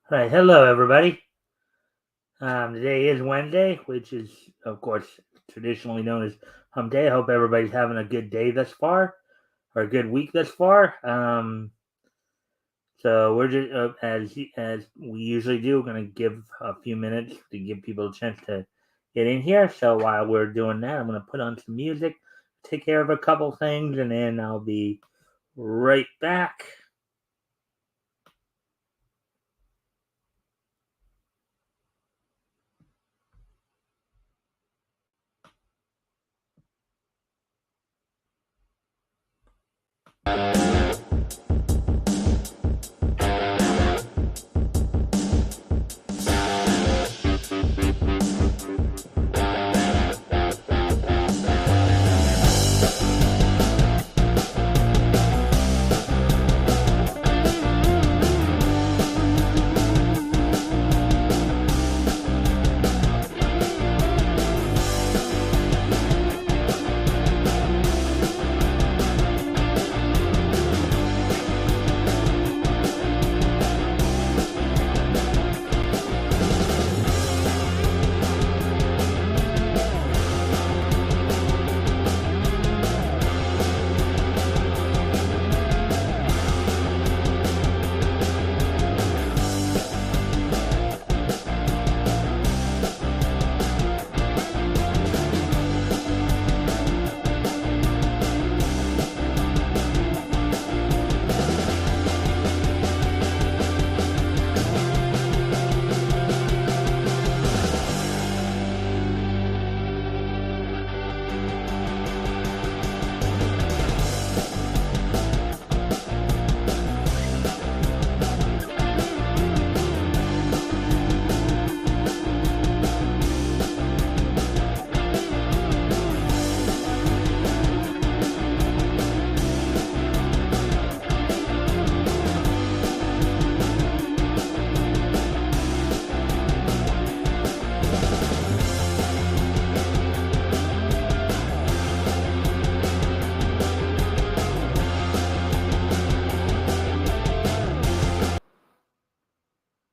All right, hello everybody. Today is Wednesday, which is, of course, traditionally known as Hump Day. I hope everybody's having a good day thus far, or a good week thus far. So we're just as we usually do, we're going to give a few minutes to give people a chance to get in here. So while we're doing that, I'm going to put on some music, take care of a couple things, and then I'll be right back.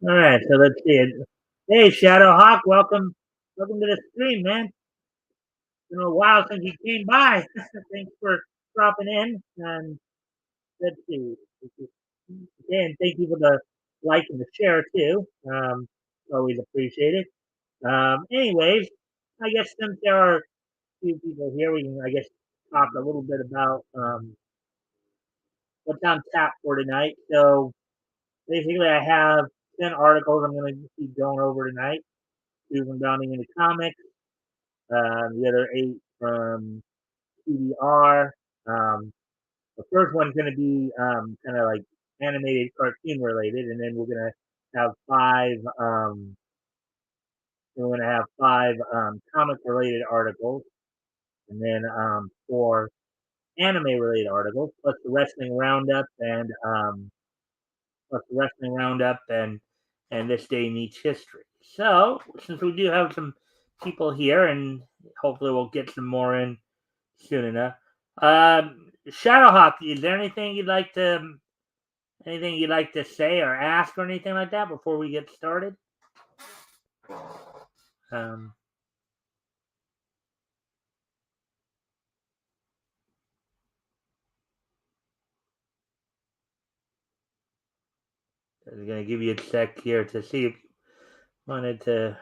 All right, so let's see it. Hey, Shadowhawk, welcome to the stream, man. It's been a while since you came by. Thanks for dropping in. And let's see. And thank you for the like and the share too. Always appreciate it. Anyways, I guess since there are a few people here, we can talk a little bit about what's on tap for tonight. So basically, I have 10 articles I'm going to be going over tonight. Two from Bounding into Comics, the other 8 from CDR. Um, the first one's going to be kind of like animated cartoon related, and then we're going to have 5. We're going to have 5 comic related articles, and then 4 anime related articles, plus the wrestling roundup and this day in each history. So since we do have some people here, and hopefully we'll get some more in soon enough. Shadowhawk, is there anything you'd like to say or ask or anything like that before we get started? Um, I'm gonna give you a sec here to see if you wanted to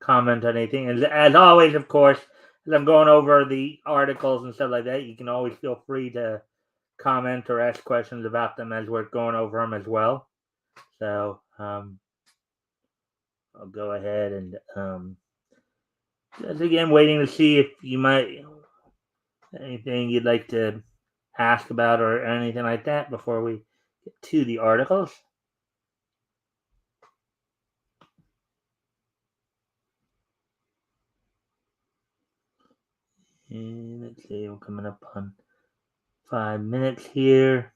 comment on anything. As always, of course, as I'm going over the articles and stuff like that, you can always feel free to comment or ask questions about them as we're going over them as well. So I'll go ahead and just again waiting to see if you might anything you'd like to ask about or anything like that before we get to the articles. And let's see, we're coming up on 5 minutes here.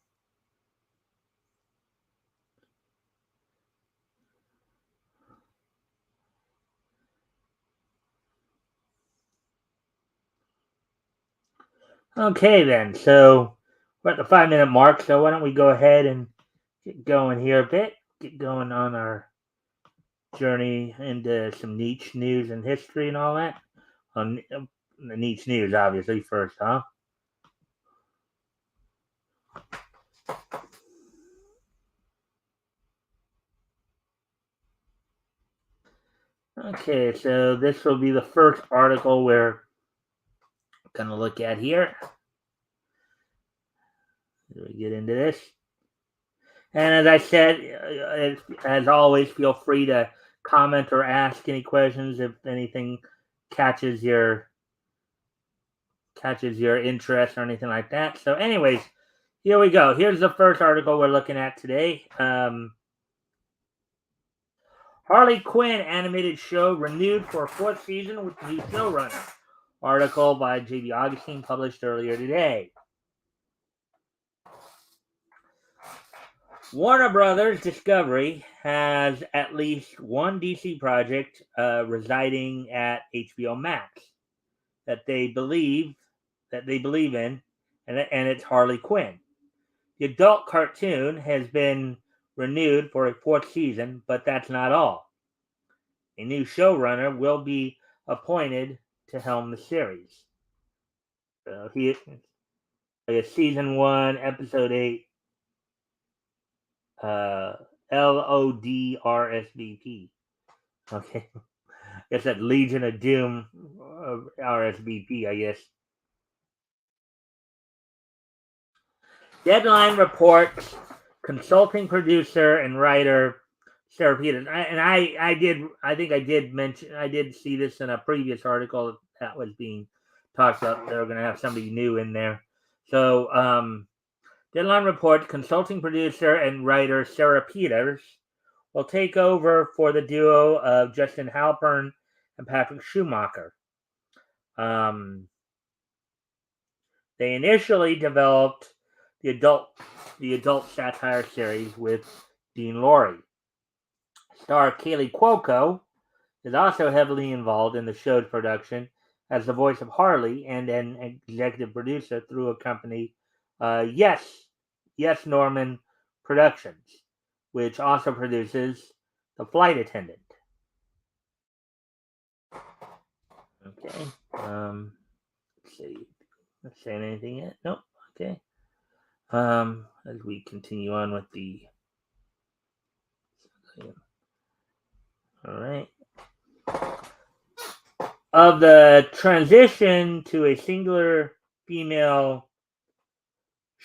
Okay, then. So we're at the 5 minute mark. So why don't we go ahead and get going here a bit? get going on our journey into some niche news and history and all that. On the niche news, obviously, first, huh? Okay, so this will be the first article we're going to look at here. We get into this. And as I said, as always, feel free to comment or ask any questions if anything catches your interest or anything like that. So, anyways, here we go. Here's the first article we're looking at today. Harley Quinn animated show renewed for a fourth season with new showrunner. Article by J.B. Augustine published earlier today. Warner Brothers Discovery has at least one DC project residing at HBO Max that they believe in, and it's Harley Quinn. The adult cartoon has been renewed for a fourth season, but that's not all. A new showrunner will be appointed to helm the series. So he is season 1, episode 8. LODRSVP. Okay. I guess that Legion of Doom RSVP, I guess. Deadline reports consulting producer and writer Sarah Peters. I did see this in a previous article that was being talked about. They were going to have somebody new in there. So, Deadline reports consulting producer and writer Sarah Peters will take over for the duo of Justin Halpern and Patrick Schumacher. They initially developed the adult satire series with Dean Laurie. Star Kaylee Cuoco is also heavily involved in the show's production as the voice of Harley and an executive producer through a company, Yes Norman Productions, which also produces The Flight Attendant. Okay. Let's see. Not saying anything yet? Nope. Okay. As we continue on with the. All right. Of the transition to a singular female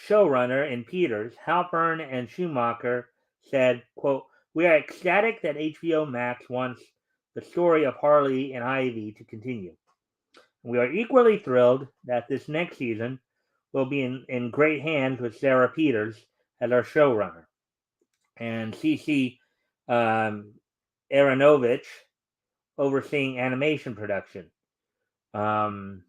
showrunner in Peters, Halpern and Schumacher said, quote, "We are ecstatic that HBO Max wants the story of Harley and Ivy to continue. We are equally thrilled that this next season will be in great hands with Sarah Peters as our showrunner. And CC Aronovich overseeing animation production. As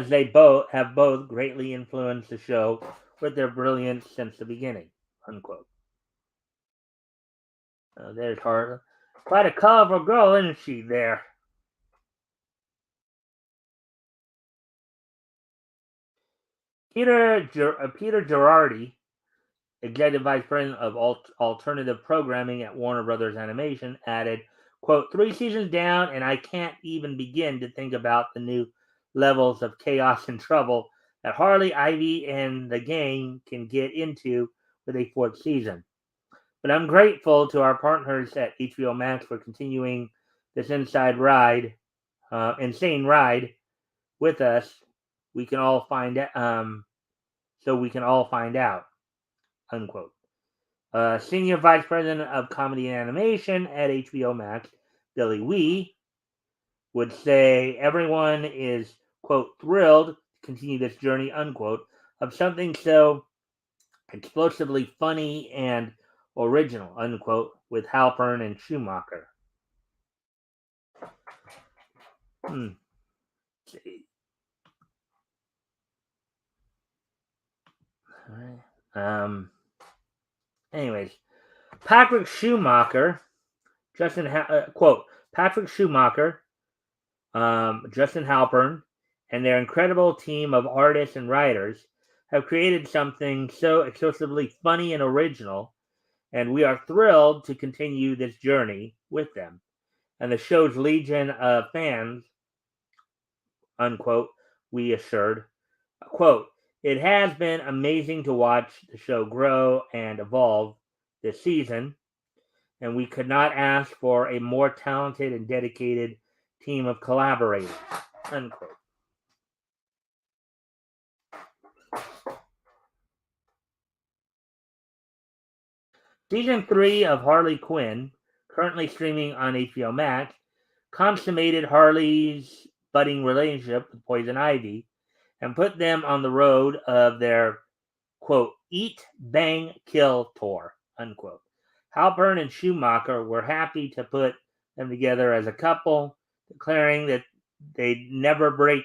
they both greatly influenced the show with their brilliance since the beginning." Unquote. There's Harley. Quite a colorful girl, isn't she? There. Peter Girardi, executive vice president of alternative programming at Warner Brothers Animation, added, quote, "3 seasons down, and I can't even begin to think about the new levels of chaos and trouble that Harley, Ivy, and the gang can get into with a 4th season. But I'm grateful to our partners at HBO Max for continuing this insane ride with us. We can all find out, unquote. Senior Vice President of Comedy and Animation at HBO Max, Billy Wee, would say everyone is, quote, thrilled to continue this journey, unquote, of something so explosively funny and original, unquote, with Halpern and Schumacher. See. All right. Anyways, Patrick Schumacher, quote, Patrick Schumacher, Justin Halpern, and their incredible team of artists and writers have created something so excessively funny and original, and we are thrilled to continue this journey with them. And the show's legion of fans, unquote, we assured. Quote, it has been amazing to watch the show grow and evolve this season, and we could not ask for a more talented and dedicated team of collaborators, unquote. Season 3 of Harley Quinn, currently streaming on HBO Max, consummated Harley's budding relationship with Poison Ivy and put them on the road of their, quote, eat, bang, kill tour, unquote. Halpern and Schumacher were happy to put them together as a couple, declaring that they'd never break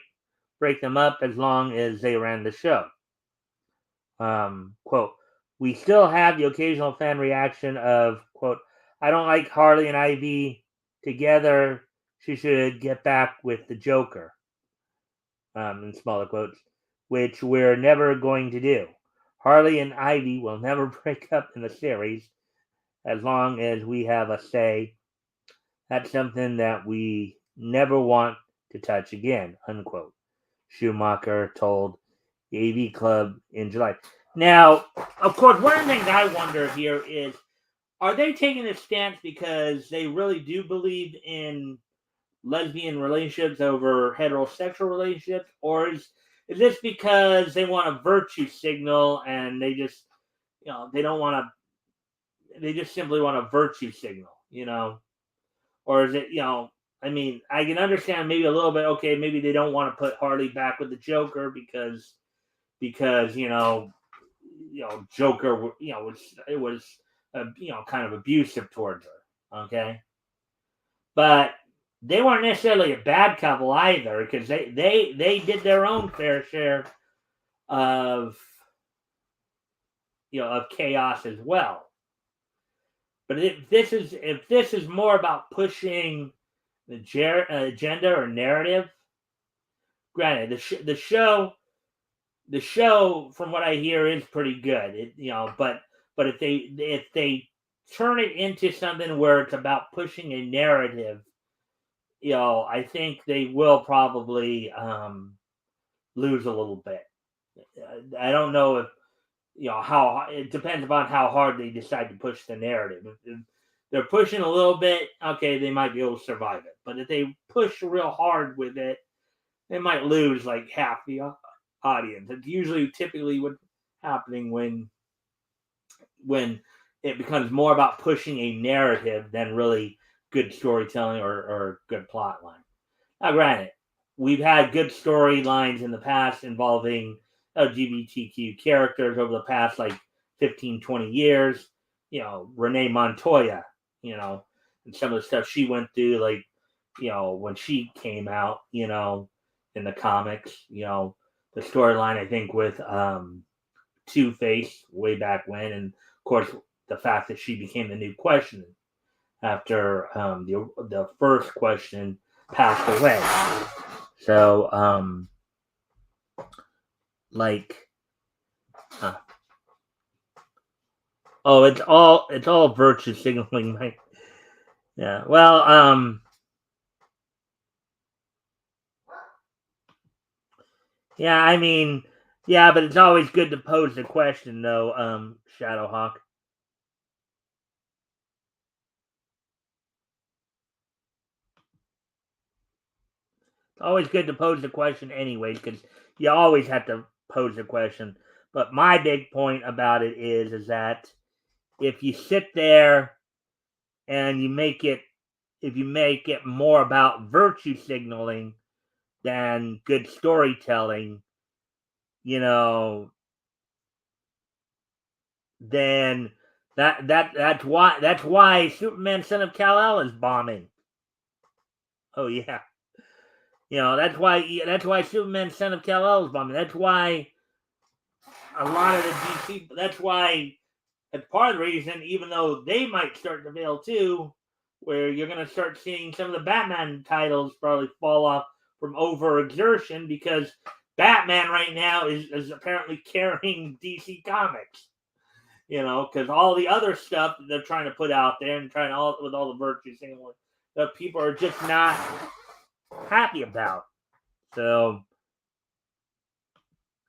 them up as long as they ran the show. Quote, we still have the occasional fan reaction of, quote, I don't like Harley and Ivy together. She should get back with the Joker, in smaller quotes, which we're never going to do. Harley and Ivy will never break up in the series as long as we have a say. That's something that we never want to touch again, unquote. Schumacher told the AV Club in July. Now, of course, one of the things I wonder here is, are they taking this stance because they really do believe in lesbian relationships over heterosexual relationships, or is this because they want a virtue signal and they just, they don't want to, they just simply want a virtue signal, or is it, I mean, I can understand maybe a little bit. Okay, maybe they don't want to put Harley back with the Joker because Joker, was kind of abusive towards her. Okay, but they weren't necessarily a bad couple either, because they did their own fair share of of chaos as well. But if this is more about pushing the agenda or narrative, granted, the show, from what I hear, is pretty good. But if they turn it into something where it's about pushing a narrative, I think they will probably lose a little bit. I don't know if how it depends upon how hard they decide to push the narrative. If they're pushing a little bit, okay, they might be able to survive it. But if they push real hard with it, they might lose like half the audience. It's usually typically what's happening when it becomes more about pushing a narrative than really good storytelling or good plot line. Now, granted, we've had good storylines in the past involving LGBTQ characters over the past like 15, 20 years. Renee Montoya, and some of the stuff she went through, like, when she came out, in the comics, the storyline, I think, with Two-Face way back when, and of course the fact that she became the new Question after the first Question passed away. So like it's all virtue signaling, right? Yeah. Well, yeah, I mean, yeah, but it's always good to pose the question, though, Shadowhawk. It's always good to pose the question anyway, because you always have to pose the question. But my big point about it is that if you sit there and if you make it more about virtue signaling than good storytelling, you know, then that's why Superman Son of Kal-El is bombing. Oh yeah. That's why Superman Son of Kal-El is bombing. That's why a lot of the DC, that's why, that's part of the reason, even though they might start to fail too, where you're going to start seeing some of the Batman titles probably fall off from overexertion because Batman right now is apparently carrying DC Comics. Because all the other stuff that they're trying to put out there and trying all with all the virtue signaling that people are just not happy about. So,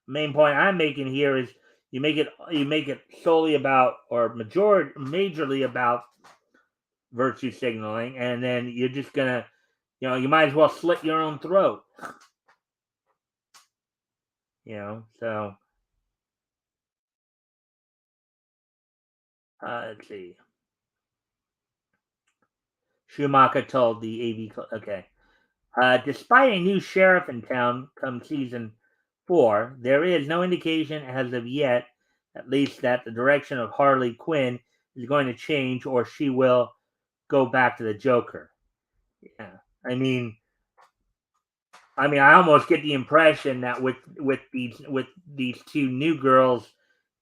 main point I'm making here is you make it solely about or majorly about virtue signaling, and then you're just gonna, you might as well slit your own throat. So let's see. Schumacher told the AV, okay. Despite a new sheriff in town come season 4, there is no indication as of yet, at least, that the direction of Harley Quinn is going to change or she will go back to the Joker. Yeah, I mean, I almost get the impression that with these two new girls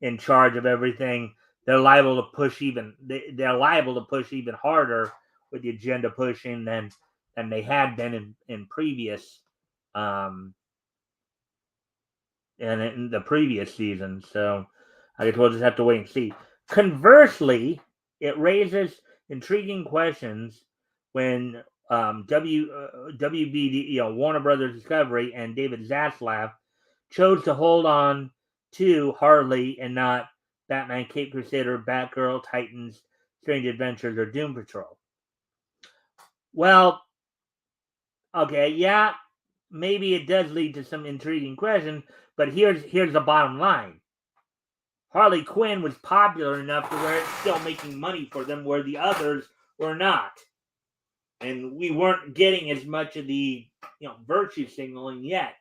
in charge of everything, they're liable to push even harder with the agenda pushing than they had been in previous and in the previous season. So I guess we'll just have to wait and see. Conversely, it raises intriguing questions when WBD, Warner Brothers Discovery, and David Zaslav chose to hold on to Harley and not Batman, Cape Crusader, Batgirl, Titans, Strange Adventures, or Doom Patrol. Well, okay, yeah, maybe it does lead to some intriguing questions, but here's the bottom line. Harley Quinn was popular enough to where it's still making money for them, where the others were not. And we weren't getting as much of the virtue signaling yet.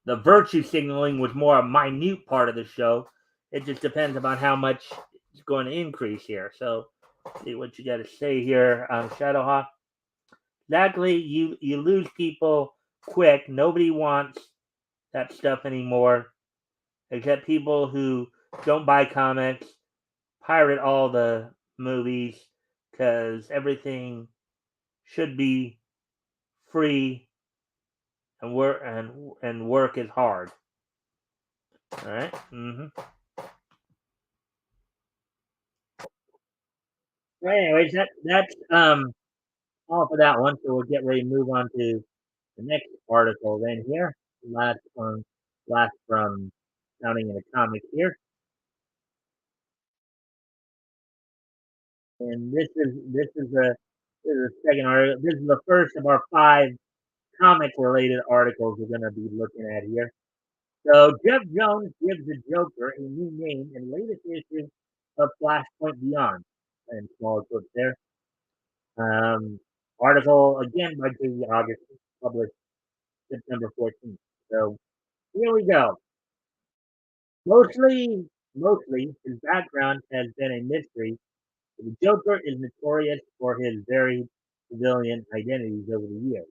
The virtue signaling was more a minute part of the show. It just depends upon how much it's going to increase here. So, see what you got to say here, Shadowhawk. Exactly, you lose people quick. Nobody wants that stuff anymore, except people who don't buy comics, pirate all the movies, because everything should be free and work is hard. All right. Well, anyways, that's all for that one. So we'll get ready to move on to the next article then here. Last from Counting in the Comics here. And this is the second article. This is the first of our 5 comic related articles we're going to be looking at here. So Jeff Jones gives the Joker a new name in latest issue of Flashpoint Beyond. And small quotes there. Article again by J.D. August, published September 14th. So here we go. Mostly, his background has been a mystery. The Joker is notorious for his varied civilian identities over the years.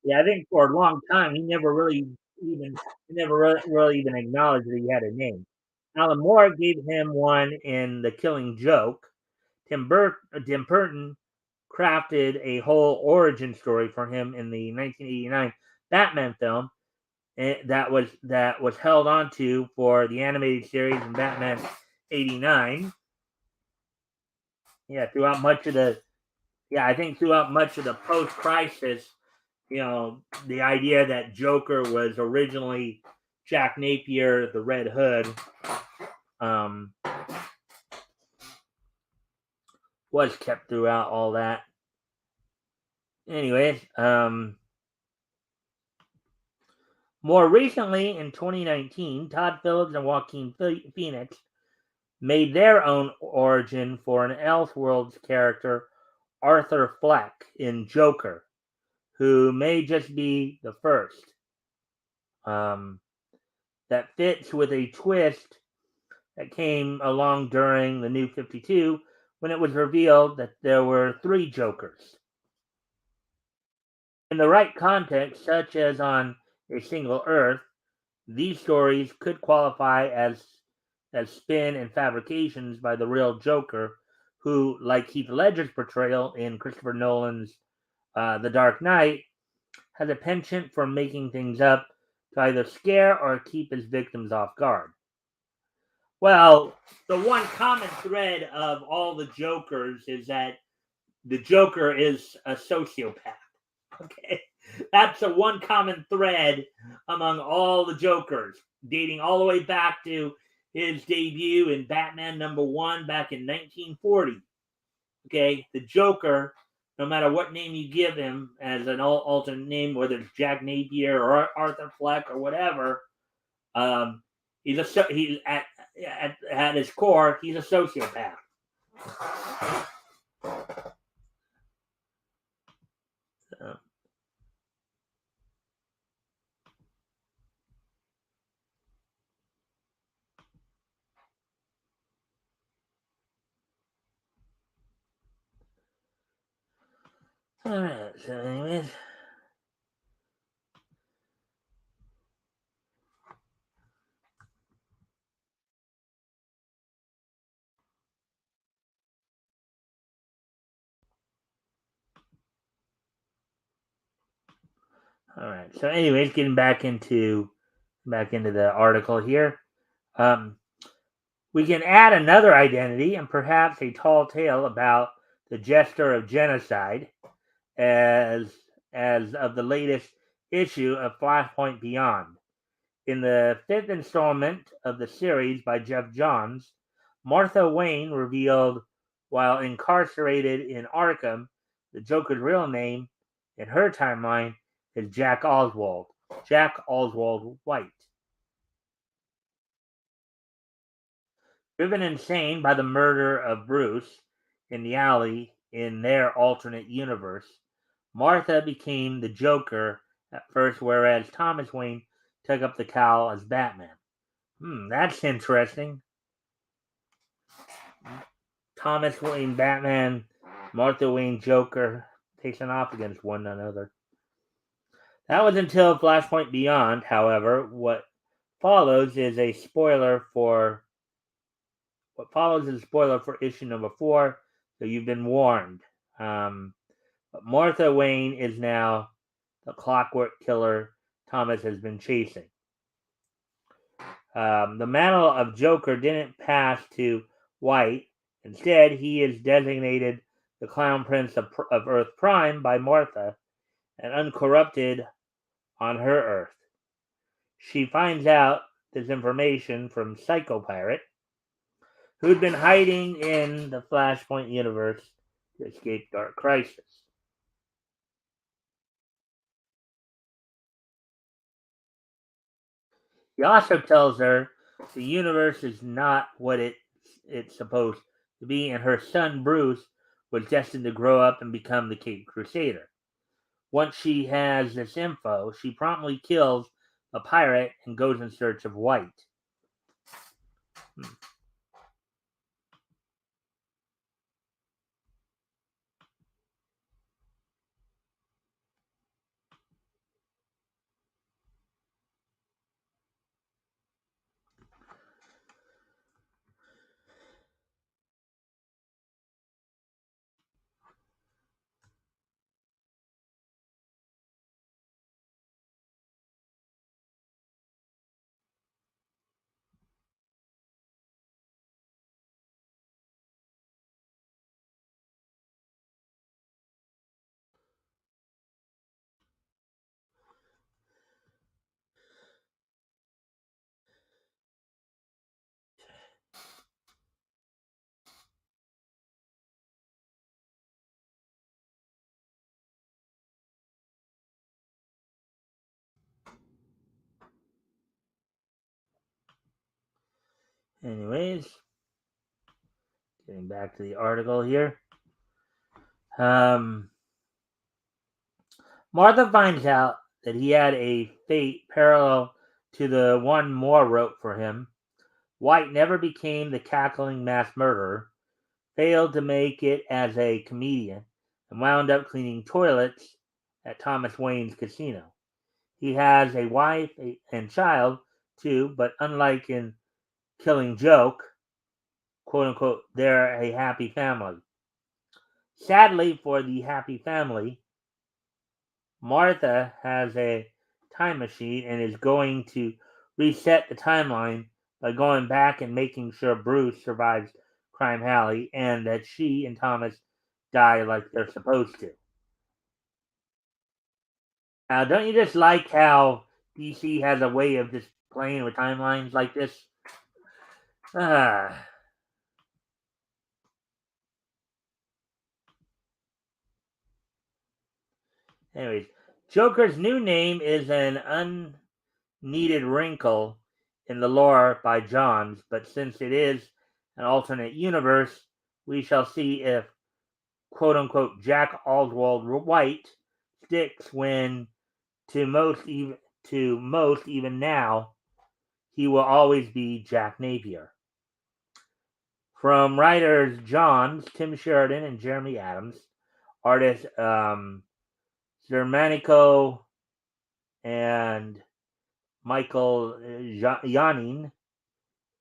Yeah, I think for a long time he never really even acknowledged that he had a name. Alan Moore gave him one in The Killing Joke. Tim Burton crafted a whole origin story for him in the 1989 Batman film that was held onto for the animated series in Batman '89. Yeah, throughout much of the post-crisis, the idea that Joker was originally Jack Napier, the Red Hood, was kept throughout all that. Anyways, more recently in 2019, Todd Phillips and Joaquin Phoenix made their own origin for an Elseworlds character, Arthur Fleck, in Joker, who may just be the first. That fits with a twist that came along during the New 52 when it was revealed that there were 3 Jokers. In the right context, such as on A Single Earth, these stories could qualify as spin and fabrications by the real Joker, who, like Heath Ledger's portrayal in Christopher Nolan's The Dark Knight has a penchant for making things up to either scare or keep his victims off guard. Well, the one common thread of all the Jokers is that the Joker is a sociopath. Okay, that's the one common thread among all the Jokers, dating all the way back to his debut in Batman #1 back in 1940. Okay, the Joker, no matter what name you give him as an alternate name, whether it's Jack Napier or Arthur Fleck or whatever, um, he's at his core, he's a sociopath. So, all right. So, anyways. All right. So, anyways, getting back into the article here. Um, we can add another identity and perhaps a tall tale about the jester of genocide as of the latest issue of Flashpoint Beyond. In the fifth installment of the series by Jeff Johns, Martha Wayne revealed while incarcerated in Arkham, the Joker's real name in her timeline is Jack Oswald White. Driven insane by the murder of Bruce in the alley in their alternate universe, Martha became the Joker at first, whereas Thomas Wayne took up the cowl as Batman. That's interesting. Thomas Wayne Batman, Martha Wayne Joker facing off against one another. That was until Flashpoint Beyond, however. Follows is a spoiler for issue number 4, so you've been warned. But Martha Wayne is now the clockwork killer Thomas has been chasing. The mantle of Joker didn't pass to White. Instead, he is designated the Clown Prince of Earth Prime by Martha and uncorrupted on her Earth. She finds out this information from Psycho Pirate, who'd been hiding in the Flashpoint universe to escape Dark Crisis. He also tells her the universe is not what it's supposed to be, and her son Bruce was destined to grow up and become the Caped Crusader. Once she has this info, she promptly kills a pirate and goes in search of White. Anyways, getting back to the article here. Martha finds out that he had a fate parallel to the one Moore wrote for him. White never became the cackling mass murderer, failed to make it as a comedian, and wound up cleaning toilets at Thomas Wayne's casino. He has a wife and child, too, but unlike in Killing Joke, quote unquote, they're a happy family. Sadly for the happy family, Martha has a time machine and is going to reset the timeline by going back and making sure Bruce survives Crime Alley and that she and Thomas die like they're supposed to. Now, don't you just like how DC has a way of just playing with timelines like this? Ah. Anyways, Joker's new name is an unneeded wrinkle in the lore by Johns, but since it is an alternate universe, we shall see if quote unquote Jack Oswald White sticks when to most even now he will always be Jack Napier. From writers Johns, Tim Sheridan, and Jeremy Adams, artists Germanico and Michael Yanin,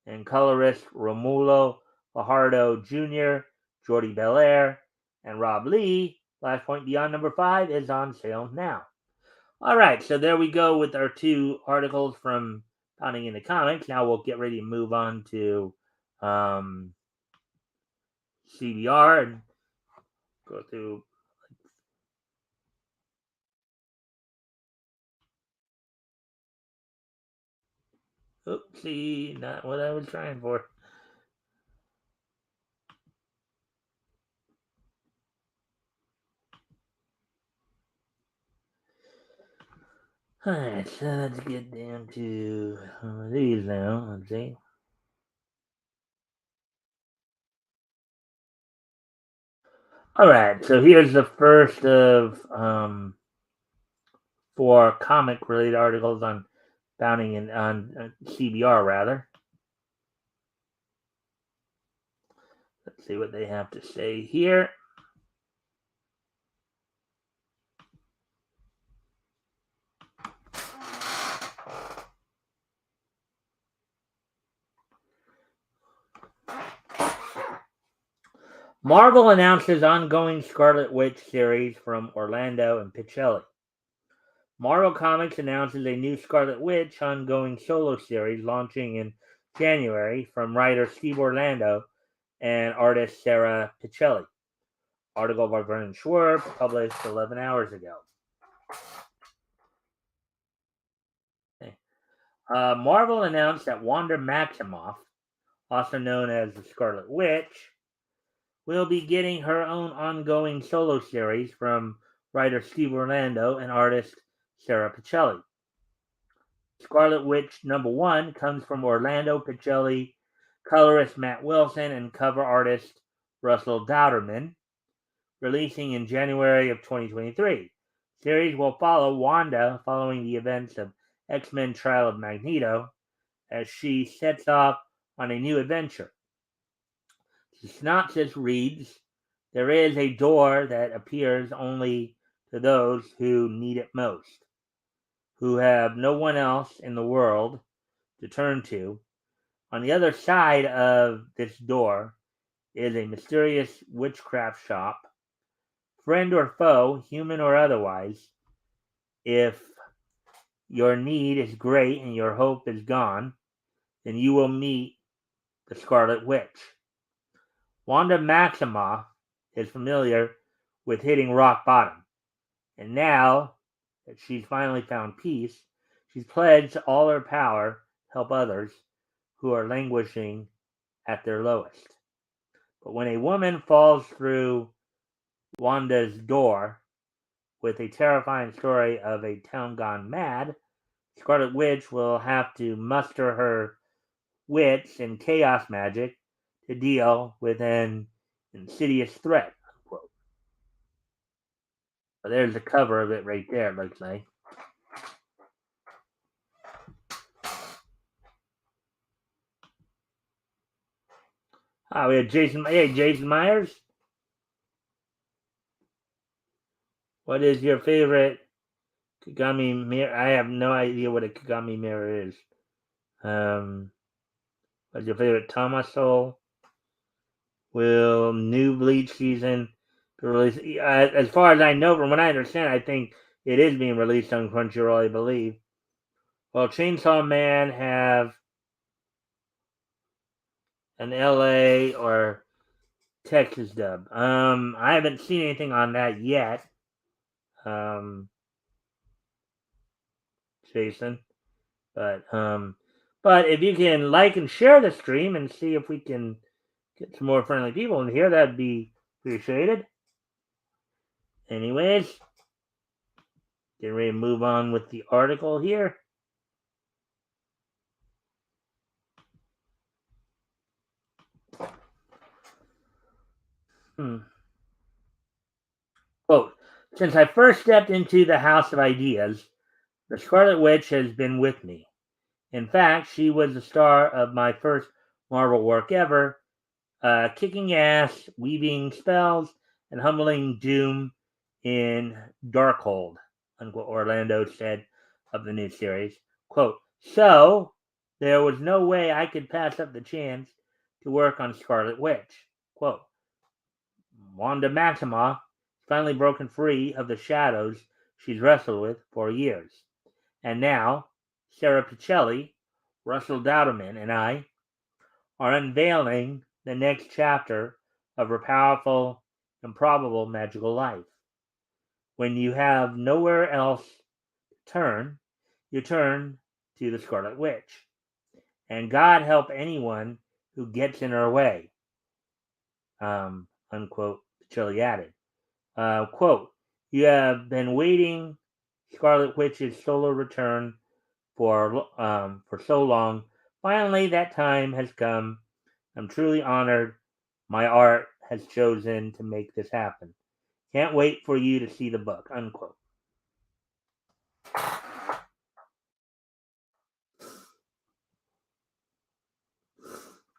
and colorist Romulo Fajardo Jr., Jordi Belair, and Rob Lee. Flashpoint Beyond number 5 is on sale now. All right, so there we go with our 2 articles from Pounding into Comics. Now we'll get ready to move on to CBR and go through. Oopsie, not what I was trying for. Alright, so let's get down to these now. Let's see. Alright, so here's the first of 4 comic related articles on Bounding and on CBR rather. Let's see what they have to say here. Marvel announces ongoing Scarlet Witch series from Orlando and Pichelli. Marvel Comics announces a new Scarlet Witch ongoing solo series launching in January from writer Steve Orlando and artist Sarah Pichelli. Article by Vernon Schwartz, published 11 hours ago. Marvel announced that Wanda Maximoff, also known as the Scarlet Witch, will be getting her own ongoing solo series from writer Steve Orlando and artist Sarah Pichelli. Scarlet Witch #1 comes from Orlando Pichelli, colorist Matt Wilson, and cover artist Russell Dauterman, releasing in January of 2023. The series will follow Wanda following the events of X-Men Trial of Magneto as she sets off on a new adventure. The synopsis reads, there is a door that appears only to those who need it most, who have no one else in the world to turn to. On the other side of this door is a mysterious witchcraft shop. Friend or foe, human or otherwise, if your need is great and your hope is gone, then you will meet the Scarlet Witch. Wanda Maximoff is familiar with hitting rock bottom, and now that she's finally found peace, she's pledged all her power to help others who are languishing at their lowest. But when a woman falls through Wanda's door with a terrifying story of a town gone mad, Scarlet Witch will have to muster her wits and chaos magic to deal with an insidious threat. Unquote. So there's the cover of it right there, it looks like. We have Jason. Hey, Jason Myers. What is your favorite Kagami mirror? I have no idea what a Kagami mirror is. What's your favorite Tomaso? Will new Bleach season be released? As far as I know, from what I understand, I think It is being released on Crunchyroll, I believe. Well, Chainsaw Man have an LA or Texas dub. I haven't seen anything on that yet. Jason. But if you can like and share the stream and see if we can get some more friendly people in here, that'd be appreciated. Anyways, getting ready to move on with the article here. Quote, since I first stepped into the House of Ideas, the Scarlet Witch has been with me. In fact, she was the star of my first Marvel work ever, kicking ass, weaving spells, and humbling doom in Darkhold, unquote, Orlando said of the new series. Quote, so there was no way I could pass up the chance to work on Scarlet Witch. Quote, Wanda Maximoff finally broken free of the shadows she's wrestled with for years. And now, Sarah Pichelli, Russell Dowderman, and I are unveiling the next chapter of her powerful, improbable magical life. When you have nowhere else to turn, you turn to the Scarlet Witch. And God help anyone who gets in her way. Unquote, Pichelli added. Quote, you have been waiting Scarlet Witch's solo return for so long. Finally, that time has come. I'm truly honored my art has chosen to make this happen. Can't wait for you to see the book. Unquote.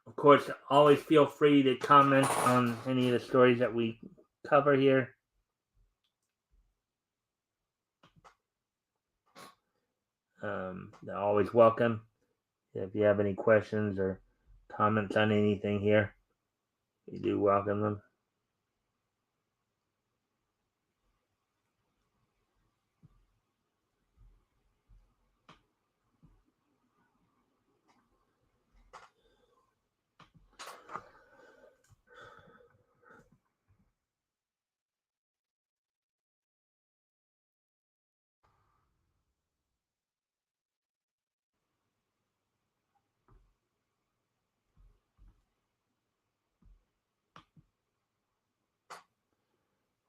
Of course, always feel free to comment on any of the stories that we cover here. They're always welcome. If you have any questions or comments on anything here, we do welcome them.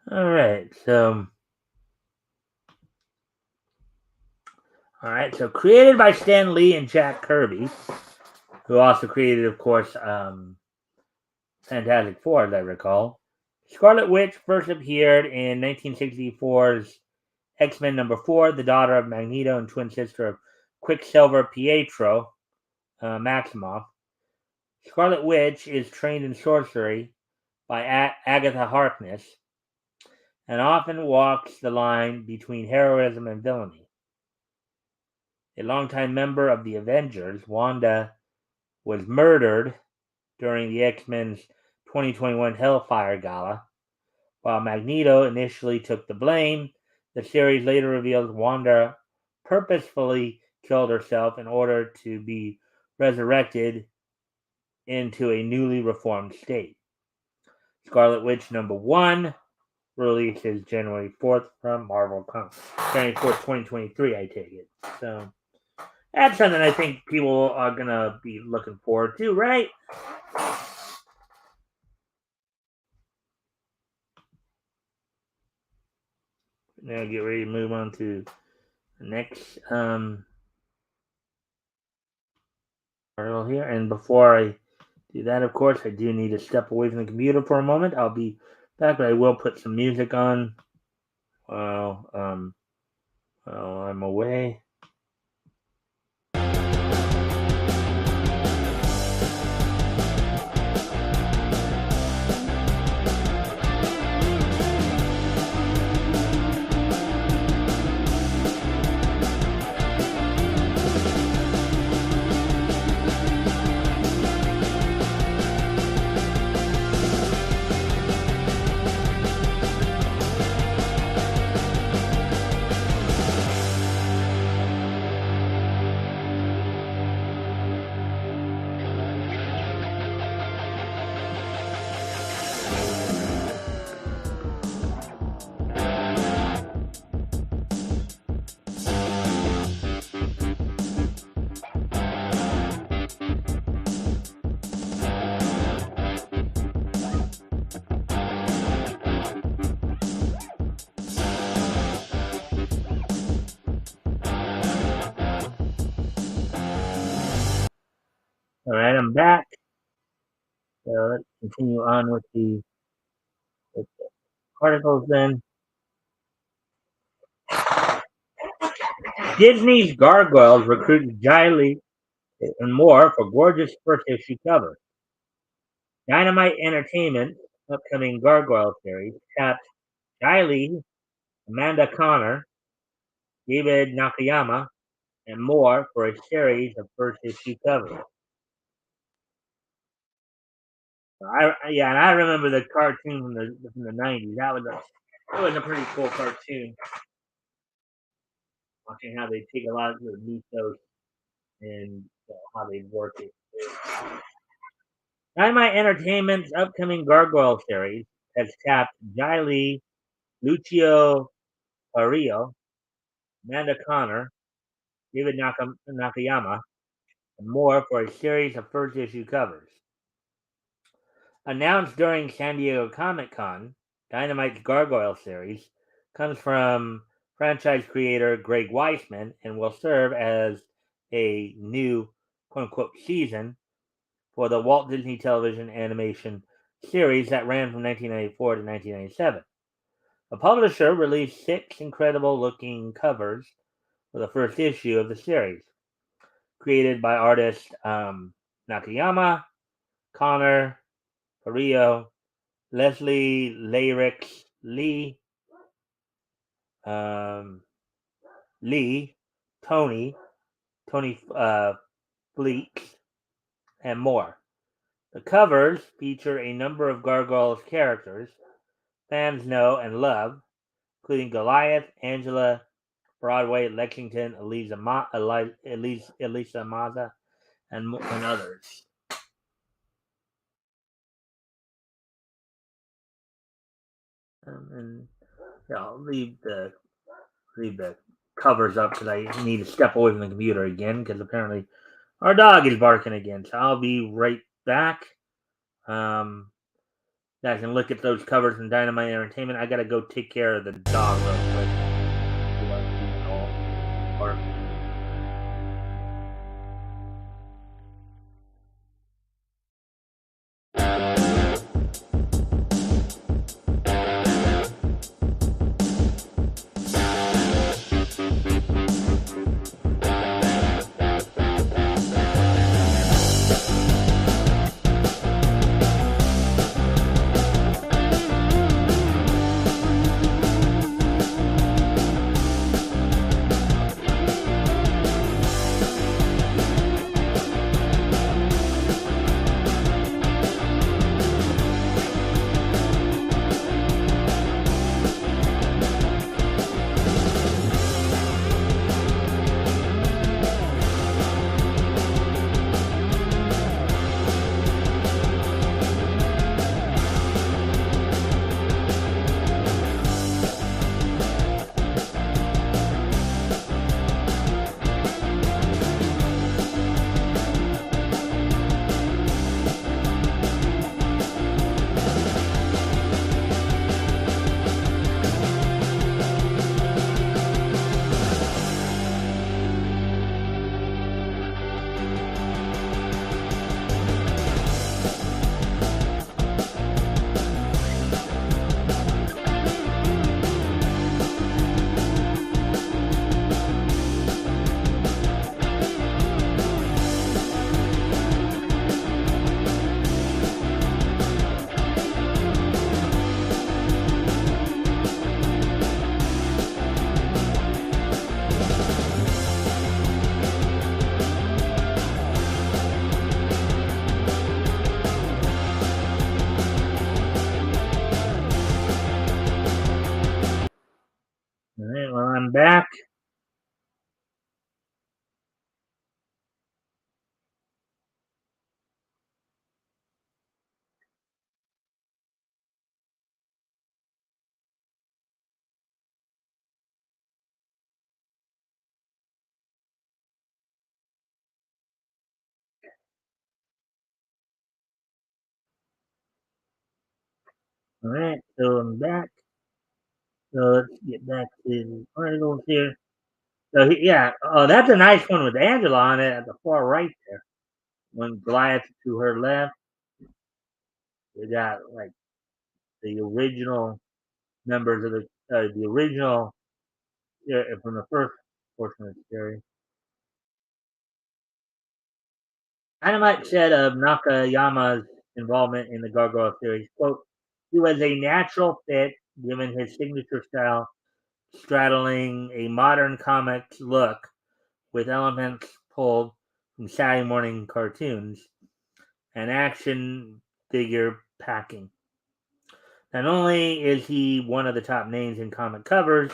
All right, so created by Stan Lee and Jack Kirby, who also created, of course, Fantastic Four, as I recall. Scarlet Witch first appeared in 1964's X-Men number 4, the daughter of Magneto and twin sister of Quicksilver Pietro Maximoff. Scarlet Witch is trained in sorcery by Agatha Harkness and often walks the line between heroism and villainy. A longtime member of the Avengers, Wanda was murdered during the X-Men's 2021 Hellfire Gala. While Magneto initially took the blame, the series later reveals Wanda purposefully killed herself in order to be resurrected into a newly reformed state. Scarlet Witch number 1 releases January 4th from Marvel Comics. January 4th, 2023, I take it. So that's something I think people are going to be looking forward to, right? Now get ready to move on to the next article here. And before I do that, of course, I do need to step away from the computer for a moment. I'll be back, but I will put some music on while I'm away. All right, I'm back. So let's continue on with the articles then. Disney's Gargoyles recruits Jai Lee and more for gorgeous first issue cover. Dynamite Entertainment's upcoming Gargoyle series taps Jai Lee, Amanda Connor, David Nakayama, and more for a series of first issue covers. And I remember the cartoon from the '90s. That was a pretty cool cartoon. Watching how they take a lot of the mythos and how they work it. Dynamite Entertainment's upcoming Gargoyle series has tapped Jai Lee, Lucio Carrillo, Amanda Connor, David Nakayama, and more for a series of first issue covers. Announced during San Diego Comic-Con, Dynamite's Gargoyle series comes from franchise creator Greg Weisman and will serve as a new quote-unquote season for the Walt Disney Television animation series that ran from 1994 to 1997. The publisher released 6 incredible-looking covers for the first issue of the series, created by artists Nakayama, Connor, Carrillo, Leslie Lyrics Lee, Tony Fleeks, and more. The covers feature a number of Gargoyles characters fans know and love, including Goliath, Angela, Broadway, Lexington, Elisa Maza, and others. And I'll leave the covers up because I need to step away from the computer again because apparently our dog is barking again. So I'll be right back. Guys can look at those covers in Dynamite Entertainment. I gotta go take care of the dog real quick. All right, well, I'm back. All right, so I'm back. So let's get back to the articles here. So yeah, oh, that's a nice one with Angela on it at the far right there. When Goliath to her left, we got like the original members of the original from the first portion of the series. Dynamite said of Nakayama's involvement in the Gargoyle series, quote, he was a natural fit given his signature style, straddling a modern comics look with elements pulled from Saturday morning cartoons and action figure packing. Not only is he one of the top names in comic covers,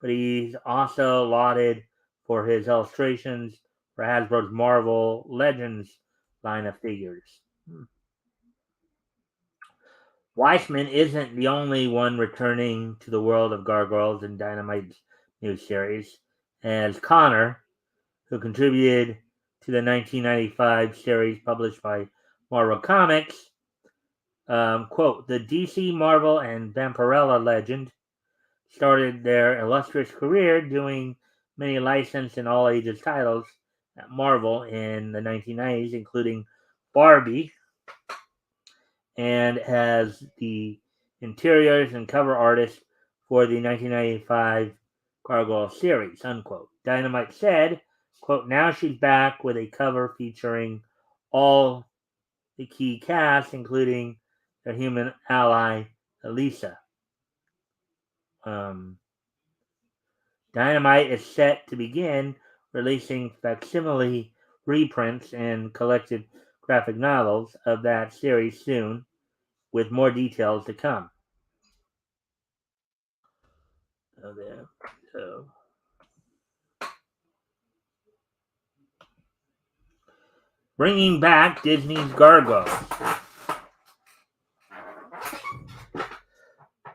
but he's also lauded for his illustrations for Hasbro's Marvel Legends line of figures. Weisman isn't the only one returning to the world of Gargoyles in Dynamite's new series, as Connor, who contributed to the 1995 series published by Marvel Comics, quote, the DC, Marvel, and Vampirella legend started their illustrious career doing many licensed and all ages titles at Marvel in the 1990s, including Barbie, and has the interiors and cover artist for the 1995 Gargoyle series, unquote. Dynamite said, quote, now she's back with a cover featuring all the key cast, including their human ally, Elisa. Dynamite is set to begin releasing facsimile reprints and collected graphic novels of that series soon, with more details to come. So bringing back Disney's Gargoyles.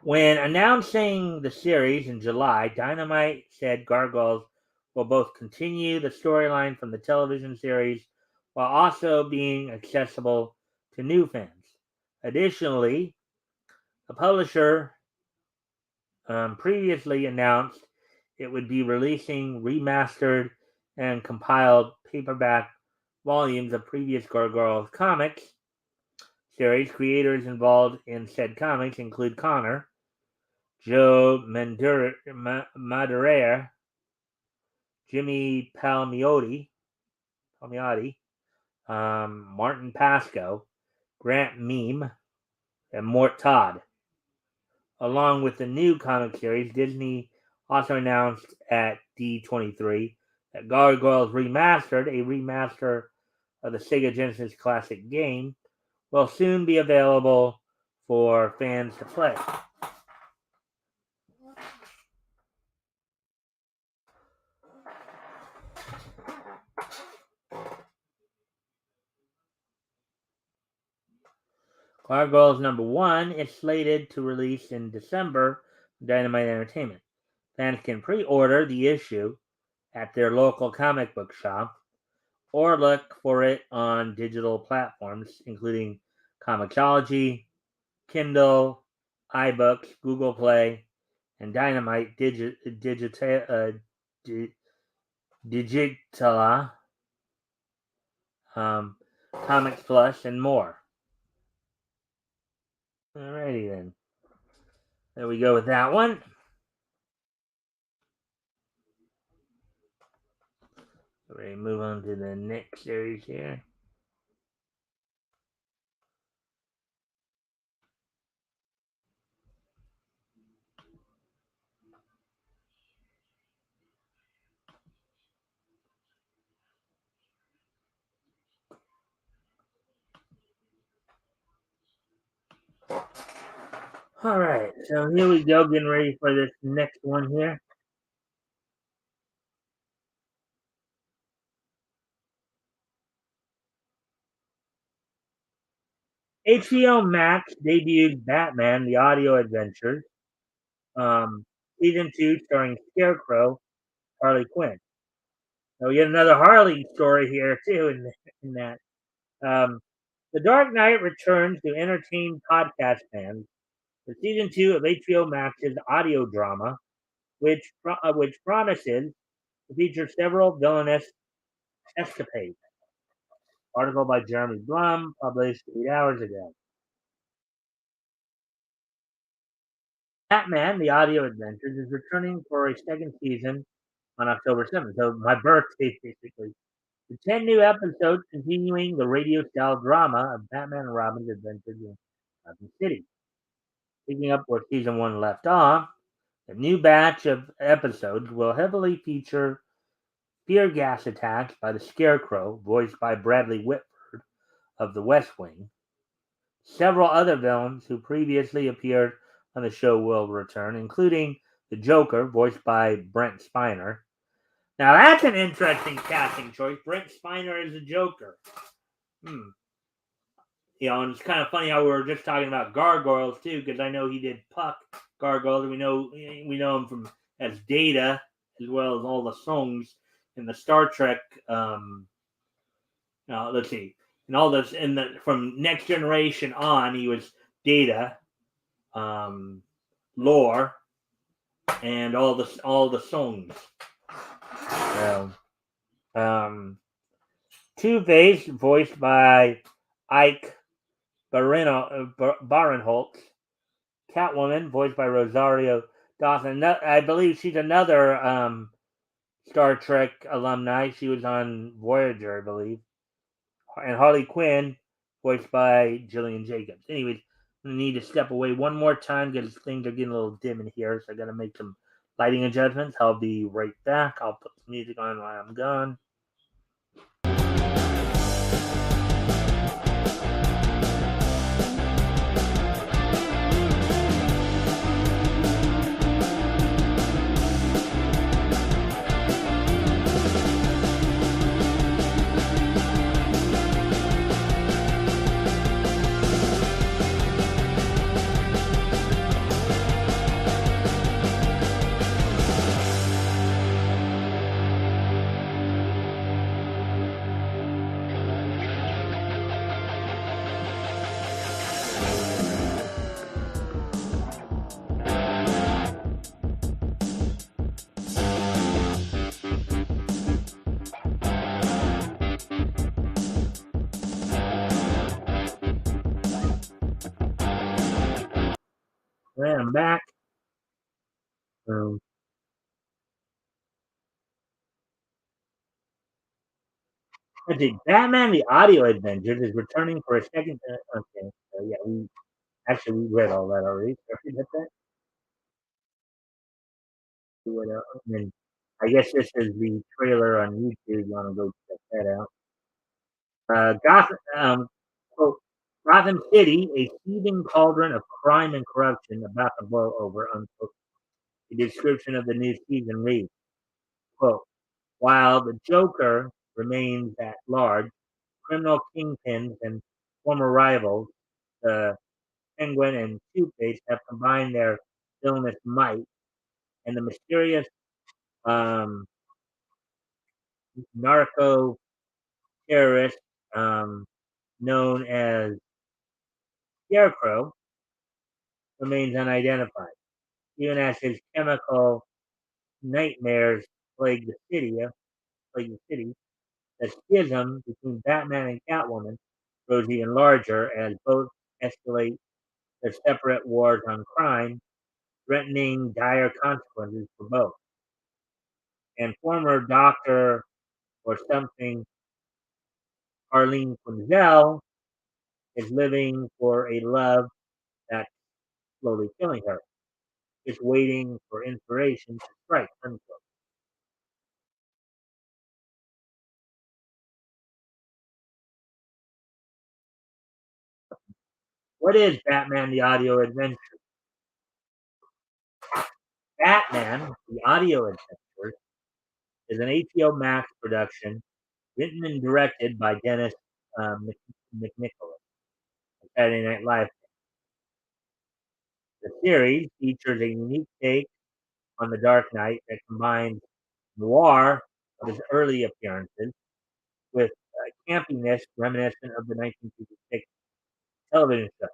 When announcing the series in July, Dynamite said Gargoyles will both continue the storyline from the television series while also being accessible to new fans. Additionally, the publisher previously announced it would be releasing remastered and compiled paperback volumes of previous Gargoyles comics series. Creators involved in said comics include Connor, Joe Madureira, Jimmy Palmiotti, Martin Pasco, Grant Meme, and Mort Todd. Along with the new comic series, Disney also announced at D23 that Gargoyles Remastered, a remaster of the Sega Genesis classic game, will soon be available for fans to play. Gargoyles #1 is slated to release in December from Dynamite Entertainment. Fans can pre-order the issue at their local comic book shop or look for it on digital platforms including Comixology, Kindle, iBooks, Google Play, and Dynamite Digitala, Comics Plus, and more. Alrighty then. There we go with that one. Ready to move on to the next series here. Alright, so here we go, getting ready for this next one here. HBO Max debuted Batman: The Audio Adventures, season 2, starring Scarecrow, Harley Quinn. So we get another Harley story here too in that. The Dark Knight returns to entertain podcast fans with season 2 of HBO Max's audio drama, which promises to feature several villainous escapades. Article by Jeremy Blum, published 8 hours ago. Batman: The Audio Adventures is returning for a second season on October 7th, so my birthday, basically. The 10 new episodes continuing the radio-style drama of Batman and Robin's adventures in Gotham City. Picking up where season 1 left off, the new batch of episodes will heavily feature tear gas attacks by the Scarecrow, voiced by Bradley Whitford of The West Wing. Several other villains who previously appeared on the show will return, including the Joker, voiced by Brent Spiner. Now that's an interesting casting choice. Brent Spiner is the Joker. And it's kind of funny how we were just talking about Gargoyles too, because I know he did Puck Gargoyles. We know him from as Data, as well as all the songs in the Star Trek. Let's see, and all this from Next Generation on, he was Data, Lore, and all the songs. So, Two-Face, voiced by Ike Barinholtz. Catwoman, voiced by Rosario Dawson. I believe she's another Star Trek alumni. She was on Voyager, I believe. And Harley Quinn, voiced by Jillian Jacobs. Anyways, I need to step away one more time because things are getting a little dim in here, so I got to make some lighting adjustments. I'll be right back. I'll put some music on while I'm gone. And I'm back. Let's see. Batman: The Audio Adventures is returning for a second. Okay, so yeah, we read all that already. Sorry about that. And I guess this is the trailer on YouTube. You want to go check that out. Quote, Gotham City, a seething cauldron of crime and corruption about to boil over, unquote. The description of the new season reads, quote, while the Joker remains at large, criminal kingpins and former rivals, the Penguin and Two-Face, have combined their villainous might, and the mysterious narco terrorist known as Scarecrow remains unidentified, even as his chemical nightmares plague the city. The schism between Batman and Catwoman grows even larger as both escalate their separate wars on crime, threatening dire consequences for both. And former doctor or something, Arlene Quinzel, is living for a love that's slowly killing her, just waiting for inspiration to strike. Unquote. What is Batman: The Audio Adventure? Batman: The Audio Adventure is an HBO Max production written and directed by Dennis McNicholas of Saturday Night Live. The series features a unique take on the Dark Knight that combines noir of his early appearances with campiness reminiscent of the 1956 television show.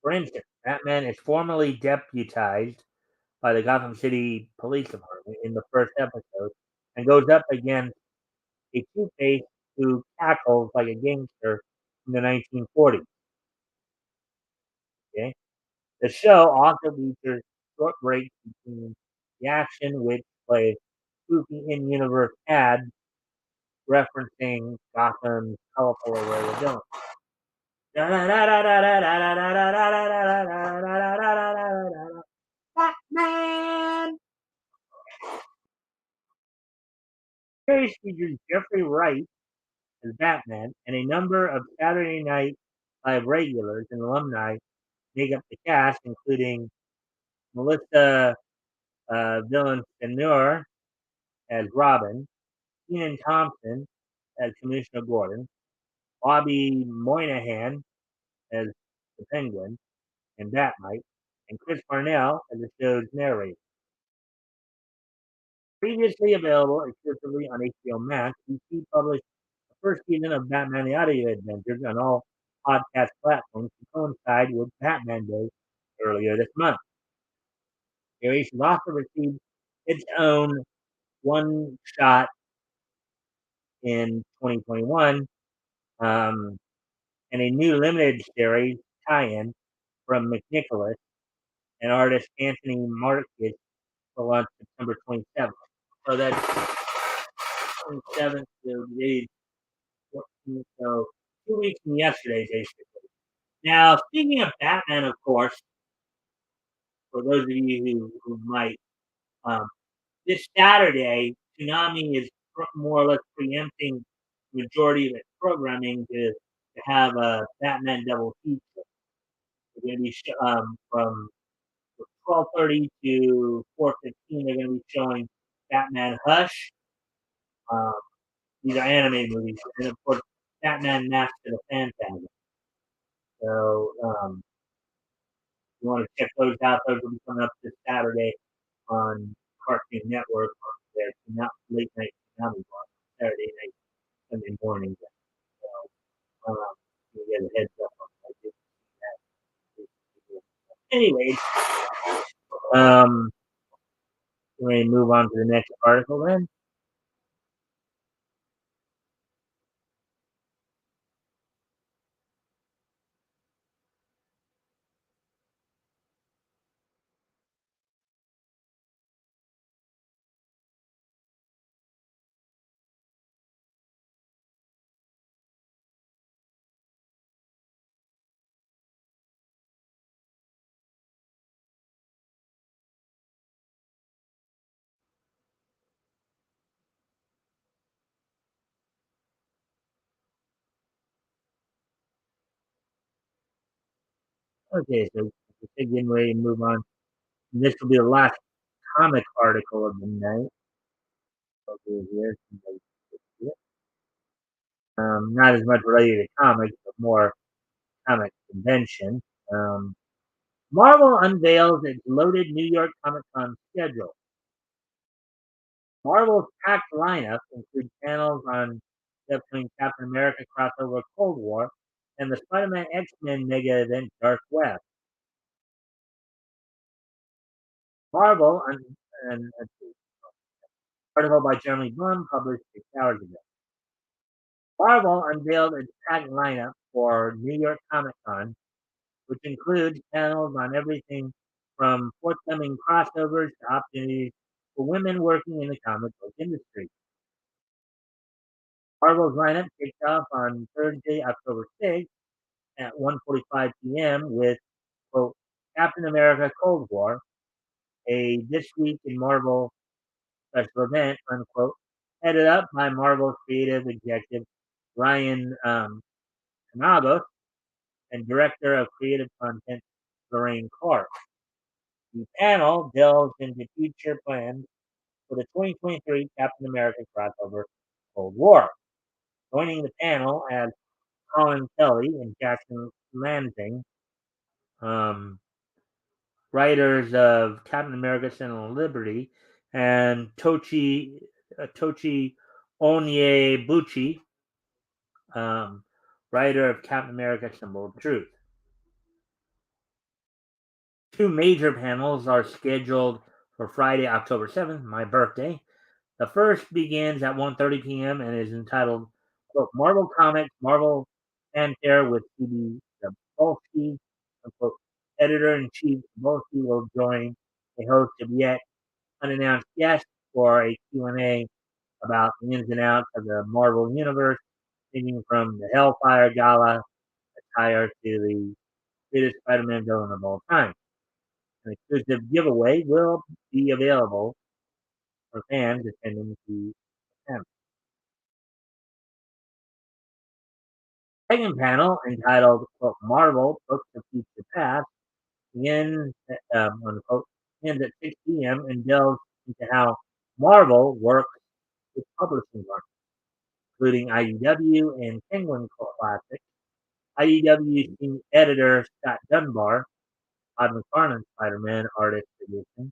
For instance, Batman is formally deputized by the Gotham City Police Department in the first episode and goes up against a Two-Face who cackles like a gangster in the 1940s. Okay? The show also features short breaks between the action, which play goofy in-universe ads referencing Gotham's colorful array of villains. Batman! Series features Jeffrey Wright as Batman, and a number of Saturday Night Live regulars and alumni make up the cast, including Melissa Villanueva as Robin, Kenan Thompson as Commissioner Gordon, Bobby Moynihan as the Penguin and Batmite, and Chris Parnell as the show's narrator. Previously available exclusively on HBO Max, DC published the first season of Batman the Audio Adventures on all podcast platforms to coincide with Batman Day earlier this month. The series has also received its own one shot in 2021 and a new limited series tie-in from McNicholas and artist Anthony Marcus will launch September 27th. So that's 27th to the 14th, so 2 weeks from yesterday, basically. Now, speaking of Batman, of course, for those of you who might, um, this Saturday, Tsunami is more or less preempting the majority of its programming to have a Batman double feature. They're going to be from 12:30 to 4:15. They're going to be showing Batman Hush. Um, these are animated movies, and of course, Batman Mask of the Phantasm. So, you want to check those out. Those will be coming up this Saturday on Cartoon Network on their late night Tsunami on Saturday night, Sunday morning. So, you get a heads up on that. Anyways, we're going to move on to the next article then. Okay, so we're getting ready to move on. This will be the last comic article of the night. Okay, here. Not as much related to comics, but more comic convention. Marvel unveils its loaded New York Comic Con schedule. Marvel's packed lineup includes panels on the upcoming Captain America crossover Cold War and the Spider-Man X-Men mega event Dark Web. Marvel, an article by Jeremy Blum published 6 hours ago. Marvel unveiled its packed lineup for New York Comic Con, which includes panels on everything from forthcoming crossovers to opportunities for women working in the comic book industry. Marvel's lineup kicks off on Thursday, October 6th at 1:45 p.m. with, quote, Captain America Cold War, a This Week in Marvel special event, unquote, headed up by Marvel's creative executive Ryan Canagos and director of creative content Lorraine Clark. The panel delves into future plans for the 2023 Captain America crossover Cold War. Joining the panel as Colin Kelly and Jackson Lansing, writers of Captain America: Son of Liberty, and Tochi Onyebuchi, writer of Captain America: Symbol of Truth. Two major panels are scheduled for Friday, October 7th, my birthday. The first begins at 1:30 p.m. and is entitled quote, Marvel Comics, Marvel Fanfare with C.B. Sapolsky, unquote, editor-in-chief Sapolsky will join a host of yet unannounced guests for a Q&A about the ins and outs of the Marvel Universe, ranging from the Hellfire Gala attire to the greatest Spider-Man villain of all time. An exclusive giveaway will be available for fans attending the event. Second panel, entitled quote, Marvel Books of Future Past, begins unquote, ends at 6 p.m. and delves into how Marvel works with publishing partners, including IDW and Penguin Classics. IDW senior editor Scott Dunbar, Todd McFarlane's Spider-Man Artist Edition,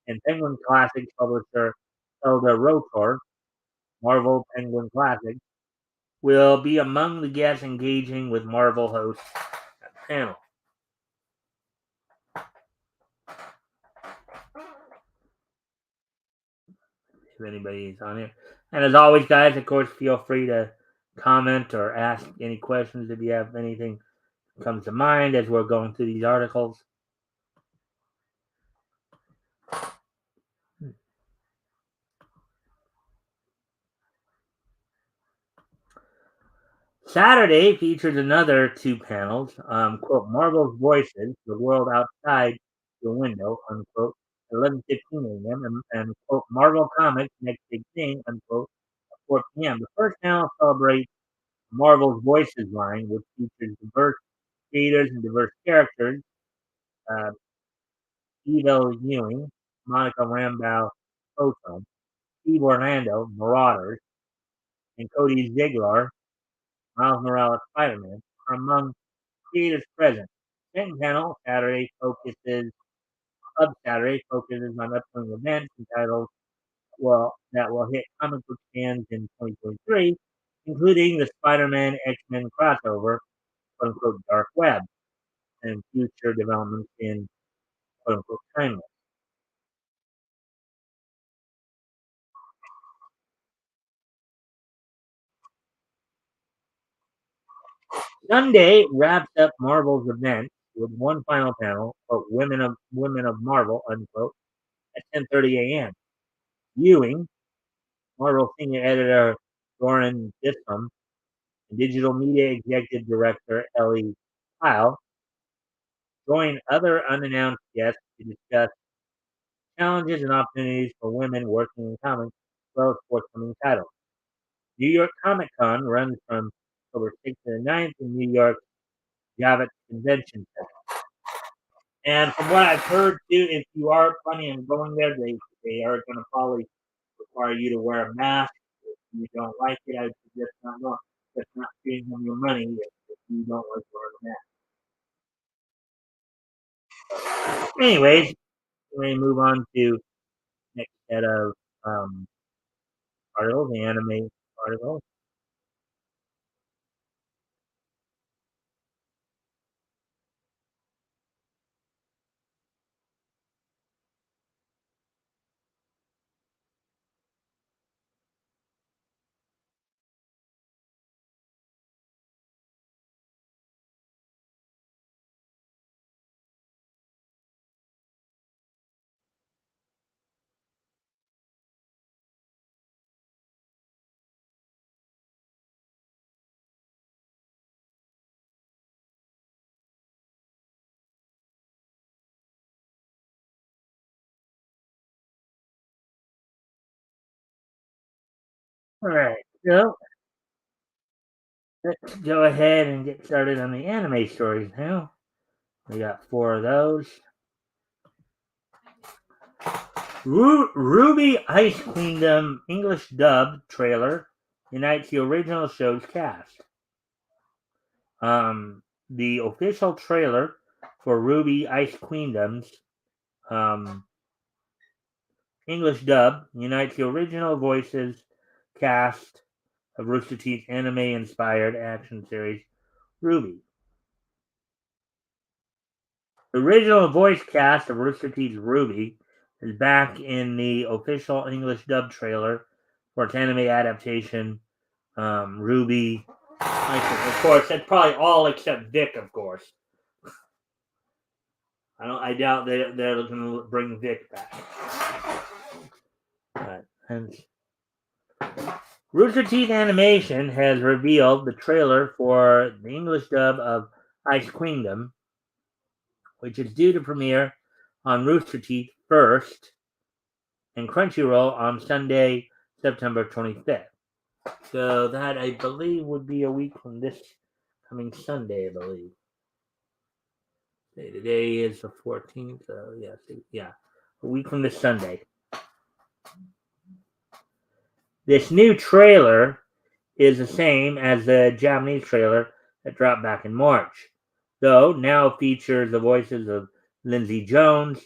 and Penguin Classics publisher Elda Rotor, Marvel Penguin Classics, will be among the guests engaging with Marvel hosts at the panel. If anybody's on here. And as always, guys, of course, feel free to comment or ask any questions if you have anything comes to mind as we're going through these articles. Saturday features another two panels, quote, Marvel's Voices, the world outside your window, unquote, 11:15 a.m., and, quote, Marvel Comics, next big thing, unquote, at 4 p.m. The first panel celebrates Marvel's Voices line, which features diverse creators and diverse characters. Uh, Eva Ewing, Monica Rambeau, Photon, Steve Orlando, Marauders, and Cody Ziegler, Miles Morales Spider-Man, are among creators present. Second panel, Saturday focuses on upcoming events entitled, that will hit comic book fans in 2023, including the Spider-Man X-Men crossover, quote unquote, Dark Web, and future developments in, quote unquote, timeless. Sunday wraps up Marvel's event with one final panel, quote, Women of Marvel, unquote, at 10:30 a.m. Ewing, Marvel senior editor Doran Discom, and digital media executive director Ellie Kyle join other unannounced guests to discuss challenges and opportunities for women working in comics, as well as forthcoming titles. New York Comic Con runs from October 6th to the 9th in New York's Javits Convention Center. And from what I've heard too, if you are planning on going there, they are going to probably require you to wear a mask. If you don't like it, I would suggest not going. That's not giving them your money if you don't like wearing a mask. Anyways, we move on to next set of articles, the anime articles. All right, so let's go ahead and get started on the anime stories now. We got four of those. Ruby Ice Queendom English dub trailer unites the original show's cast. The official trailer for Ruby Ice Queendom's English dub unites the original voices cast of Rooster Teeth's anime-inspired action series Ruby. The original voice cast of Rooster Teeth's Ruby is back in the official English dub trailer for its anime adaptation Ruby. Of course, that's probably all except Vic. Of course, I doubt they're going to bring Vic back. And Rooster Teeth Animation has revealed the trailer for the English dub of Ice Queendom, which is due to premiere on Rooster Teeth first and Crunchyroll on Sunday, September 25th. So that, I believe, would be a week from this coming Sunday, I believe. Today is the 14th, so yeah, a week from this Sunday. This new trailer is the same as the Japanese trailer that dropped back in March, though now features the voices of Lindsay Jones,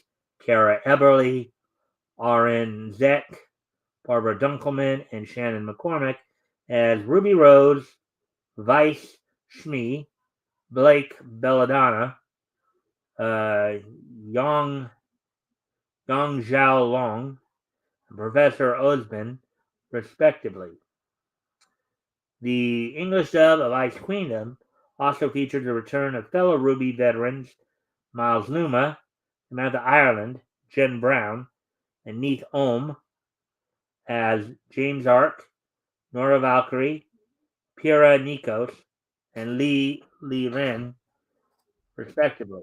Kara Eberly, Aaron Zek, Barbara Dunkelman, and Shannon McCormick as Ruby Rose, Vice Shmi, Blake Belladonna, Yong Zhao Long, and Professor Osman, respectively. The English dub of Ice Queendom also featured the return of fellow Ruby veterans Miles Numa, Samantha Ireland, Jen Brown, and Neith Ohm as James Ark, Nora Valkyrie, Pira Nikos, and Lee Ren, respectively.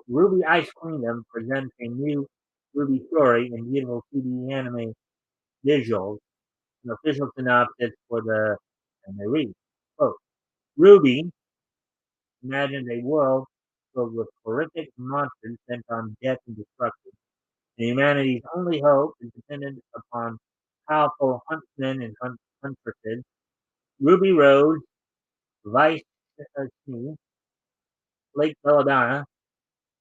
Ruby Ice Queendom presents a new Ruby story in beautiful 2D anime visuals. An official synopsis for the anime reads, quote, Ruby imagines a world filled with horrific monsters bent on death and destruction. And humanity's only hope is dependent upon powerful huntsmen and huntresses. Ruby Rose, Vice Shmi, Blake Belladonna,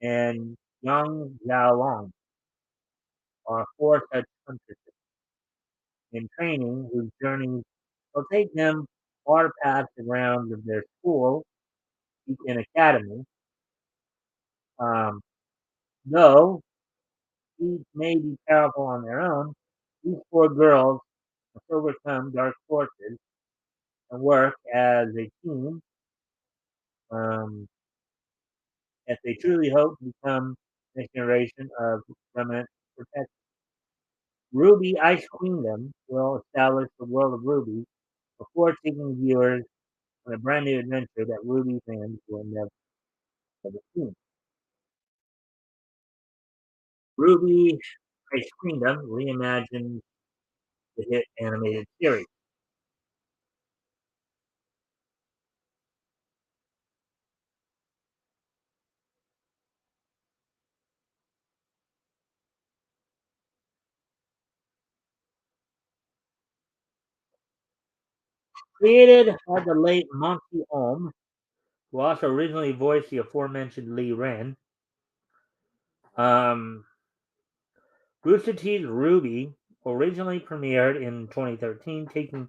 and Yang Xiaolong are four such huntresses in training whose journeys will take them far past the grounds of their school, Beacon Academy. Um, though these may be powerful on their own, these four girls must overcome dark forces and work as a team um, if they truly hope to become the next generation of remnant protectors. Ruby Ice Queendom will establish the world of Ruby before taking viewers on a brand new adventure that Ruby fans will never have seen. Ruby Ice Queendom reimagines the hit animated series. Created by the late Monty Ohm, who also originally voiced the aforementioned Lee Ren. Um, Rooster Teeth Ruby originally premiered in 2013, taking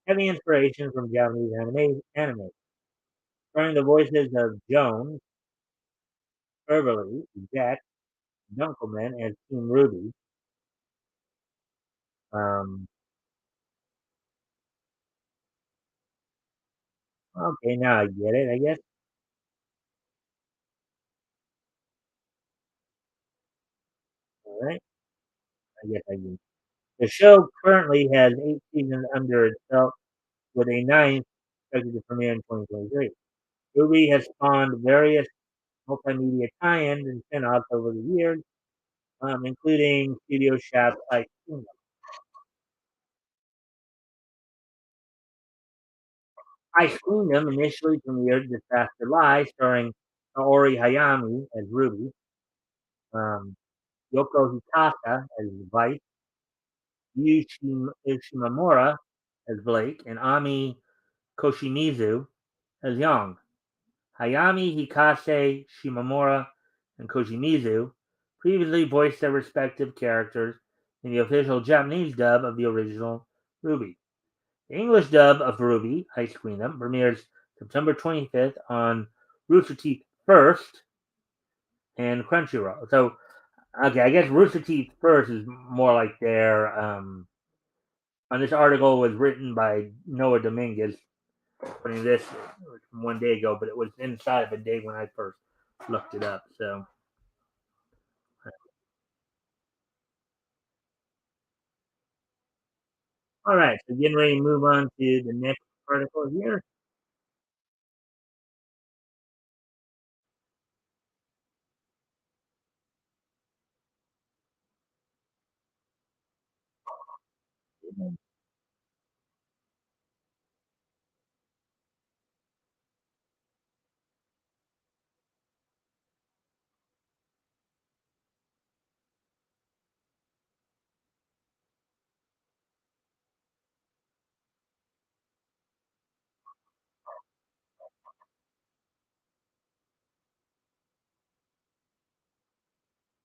heavy inspiration from Japanese anime, starring the voices of Jones, Eberly, Jack, Dunkelman as Team Ruby. Um, okay, now I get it, I guess. All right, I guess I do. The show currently has 8 seasons under its belt, with a ninth expected to premiere in 2023. Ruby has spawned various multimedia tie-ins and spin-offs over the years, including Studio Shaft Ice Kingdom. Ice Kingdom initially premiered this past July, starring Naori Hayami as Ruby, um, Yoko Hikata as Vice, Yu Shimamura as Blake, and Ami Koshimizu as Yang. Hayami, Hikase, Shimamura, and Koshimizu previously voiced their respective characters in the official Japanese dub of the original Ruby. The English dub of Ruby, Ice Queendom, premieres September 25th on Rooster Teeth First and Crunchyroll. So Okay, I guess Rooster Teeth first is more like their. And this article was written by Noah Dominguez, putting this from 1 day ago, but it was inside of a day when I first looked it up. So, all right, so getting ready to move on to the next article here.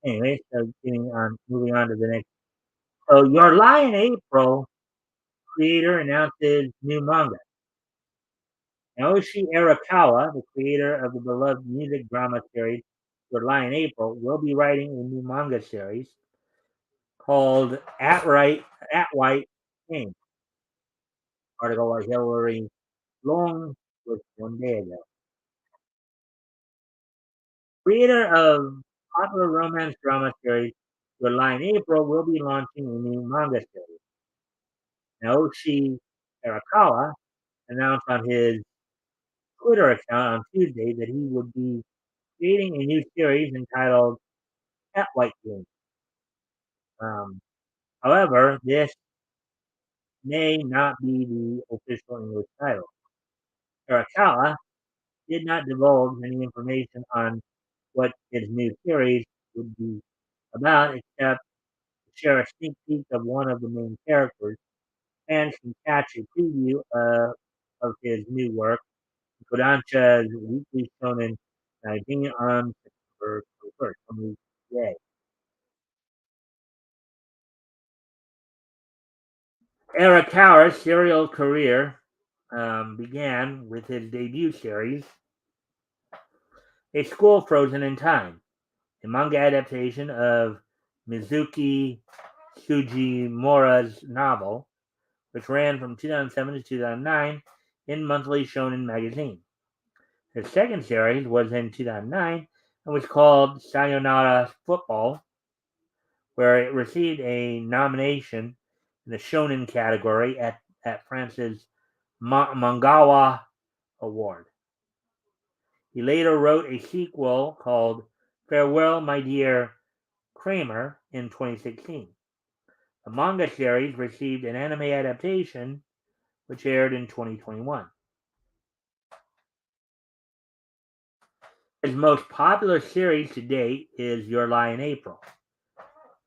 Anyway, so moving on to the next. So, Your Lie in April creator announces new manga. Naoshi Arakawa, the creator of the beloved music drama series Your Lie in April, will be writing a new manga series called At White King. Article by Hillary Long was 1 day ago. Creator of popular romance drama series Your Lie in April will be launching a new manga series. Naoshi Arakawa announced on his Twitter account on Tuesday that he would be creating a new series entitled At White King. Um, However, this may not be the official English title. Arakawa did not divulge any information on what his new series would be about, except to share a sneak peek of one of the main characters. Fans can catch a preview of his new work, Kodansha's weekly shonen magazine on September 21st, on today. Arakawa's serial career began with his debut series, A School Frozen in Time, a manga adaptation of Mizuki Sugimura's novel, which ran from 2007 to 2009 in Monthly Shonen Magazine. His second series was in 2009 and was called Sayonara Football, where it received a nomination in the Shonen category at France's Mangawa Award. He later wrote a sequel called Farewell, My Dear Kramer in 2016. The manga series received an anime adaptation, which aired in 2021. His most popular series to date is Your Lie in April,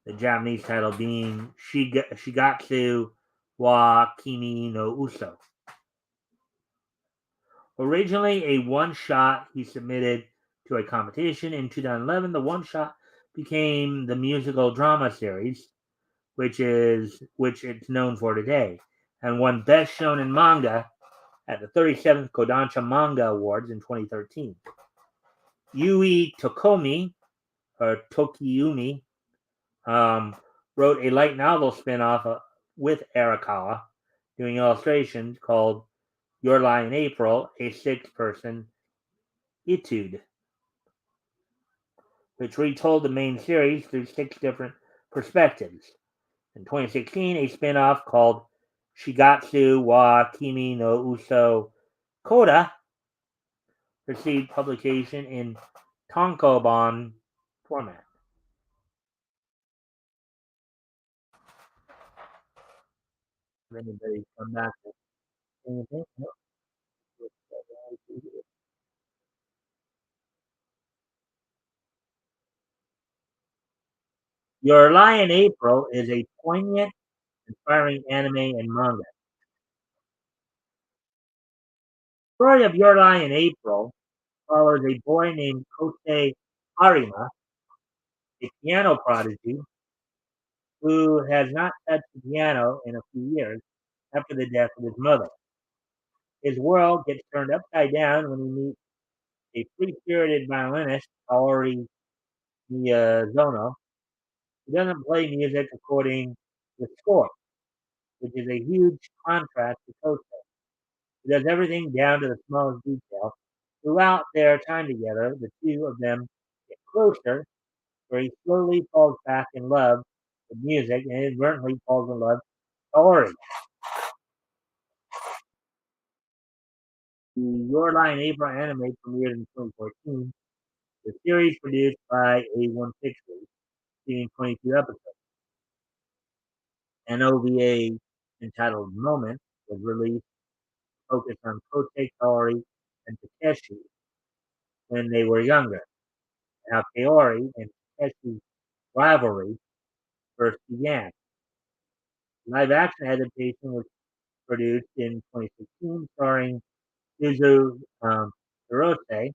the Japanese title being Shigatsu wa Kimi no Uso. Originally a one-shot he submitted to a competition in 2011, the one-shot became the musical drama series, which it's known for today, and won Best Shonen Manga at the 37th Kodansha Manga Awards in 2013. Yui Tokomi, or Tokiyumi, wrote a light novel spin-off with Arakawa, doing illustrations called Your Lie in April, a six-person etude, which retold the main series through six different perspectives. In 2016, a spin-off called Shigatsu wa Kimi no Uso Koda received publication in tankobon format. If anybody come back to anything, nope. Your Lie in April is a poignant, inspiring anime and manga. The story of Your Lie in April follows a boy named Kosei Harima, a piano prodigy who has not touched the piano in a few years after the death of his mother. His world gets turned upside down when he meets a free-spirited violinist, Kaori Miyazono, He doesn't play music according to score, which is a huge contrast to Coach. He does everything down to the smallest detail. Throughout their time together, the two of them get closer, where he slowly falls back in love with music and inadvertently falls in love with Ori. The Your Lie in April anime premiered in 2014. The series produced by A160, seeing 22 episodes. An OVA entitled Moment was released, focused on Kotei Kaori and Takeshi when they were younger, and how Kaori and Takeshi's rivalry first began. Live action adaptation was produced in 2016, starring Suzu Hirose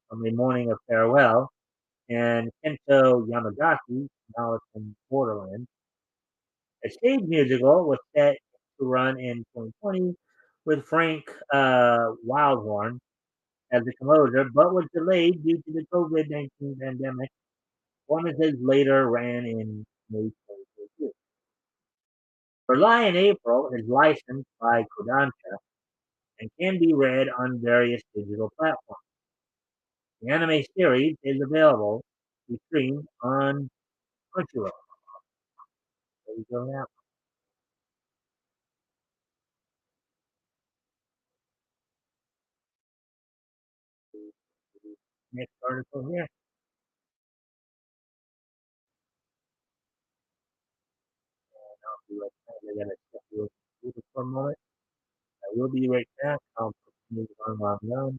from The Morning of Farewell and Kento Yamazaki, now in Borderlands. A stage musical was set to run in 2020 with Frank Wildhorn as the composer, but was delayed due to the COVID-19 pandemic. Performances later ran in May 2022. For Lie in April is licensed by Kodansha and can be read on various digital platforms. The anime series is available to stream on Crunchyroll. There you go now. Next article here. I'll be right back. I gotta step away from the computer for a moment. I will be right back. I'll put the music on while I'm done.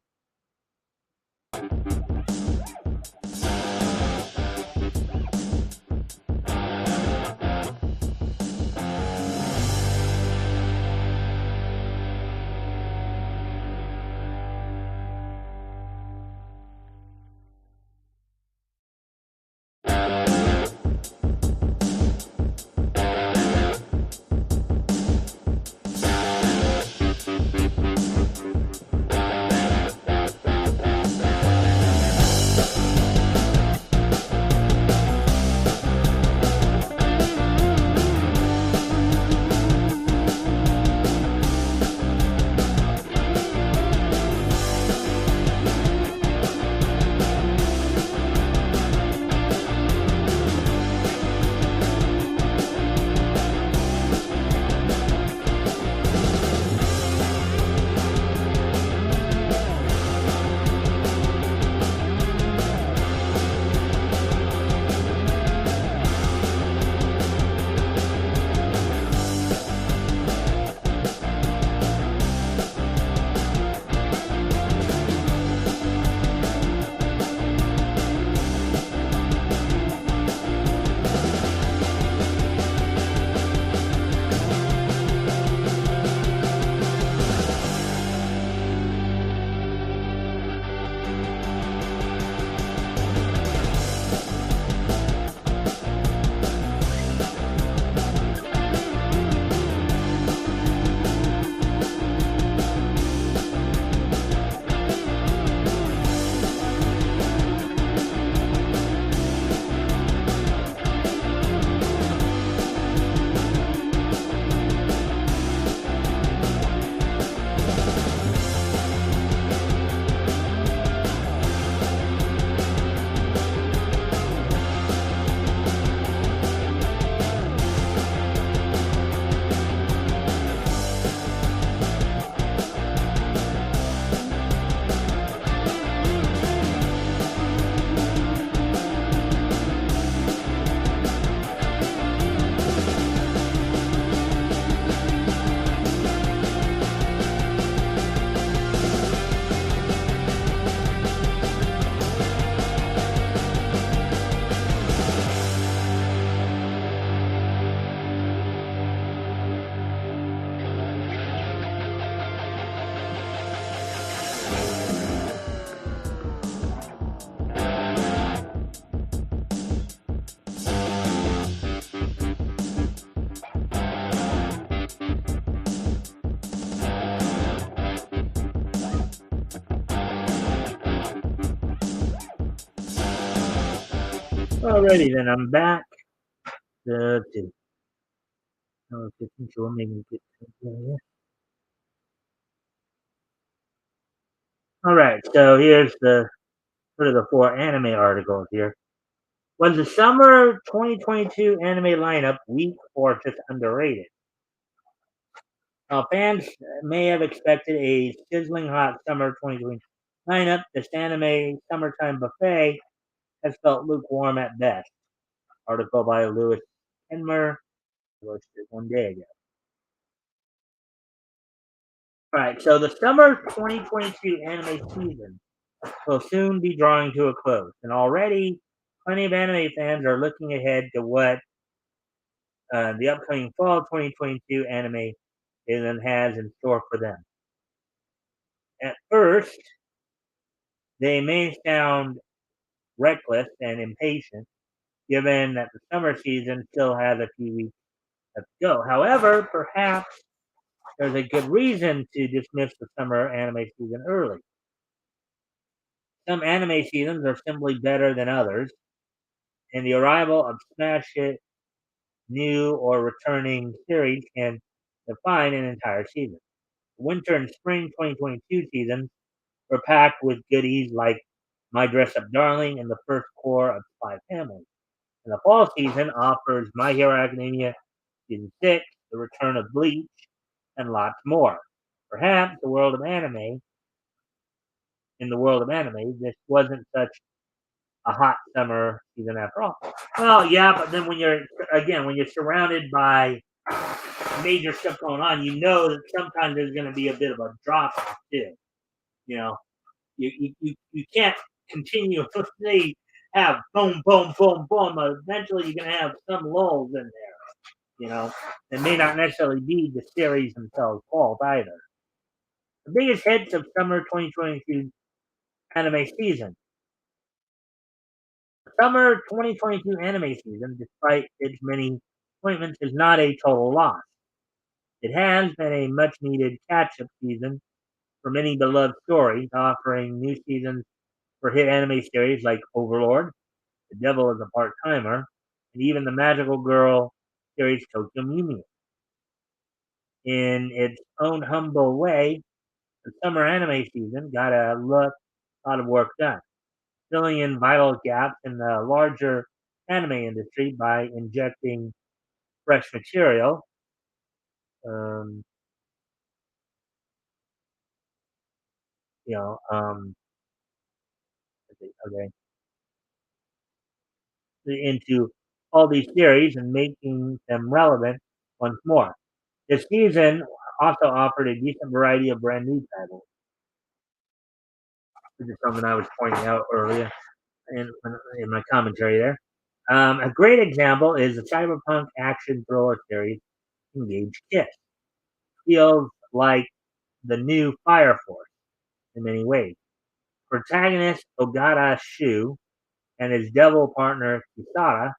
Alrighty then, I'm back. let's see. Oh, 15, so maybe we get here. All right, so here's the sort of the four anime articles here. Was the summer 2022 anime lineup weak or just underrated? Fans may have expected a sizzling hot summer 2020 lineup. This anime summertime buffet has felt lukewarm at best. Article by Lewis Kenmer, posted one day ago. All right, so the summer 2022 anime season will soon be drawing to a close, and already plenty of anime fans are looking ahead to what the upcoming fall 2022 anime season has in store for them. At first, they may sound reckless and impatient, given that the summer season still has a few weeks left to go. However, perhaps there's a good reason to dismiss the summer anime season early. Some anime seasons are simply better than others, and the arrival of smash hit, new, or returning series can define an entire season. The winter and spring 2022 seasons were packed with goodies like My Dress Up Darling and the first core of Spy Family. And the fall season offers My Hero Academia Season 6, the return of Bleach, and lots more. Perhaps in the world of anime, this wasn't such a hot summer season after all. Well, yeah, but then when you're surrounded by major stuff going on, you know that sometimes there's going to be a bit of a drop off too. You know, you can't continuously have boom, boom, boom, boom. Eventually, you're going to have some lulls in there. You know, it may not necessarily be the series themselves' fault either. The biggest hits of summer 2022 anime season. The summer 2022 anime season, despite its many appointments, is not a total loss. It has been a much needed catch up season for many beloved stories, offering new seasons for hit anime series like Overlord, The Devil is a Part Timer, and even the magical girl series Tokyo Mew Mew. In its own humble way, the summer anime season got a lot of work done, filling in vital gaps in the larger anime industry by injecting fresh material. Um, you know, okay, into all these series and making them relevant once more. This season also offered a decent variety of brand new titles, which is something I was pointing out earlier in my commentary there. A great example is the cyberpunk action thriller series Engage Kiss. Feels like the new Fire Force in many ways. Protagonist Ogata Shu and his devil partner Kisara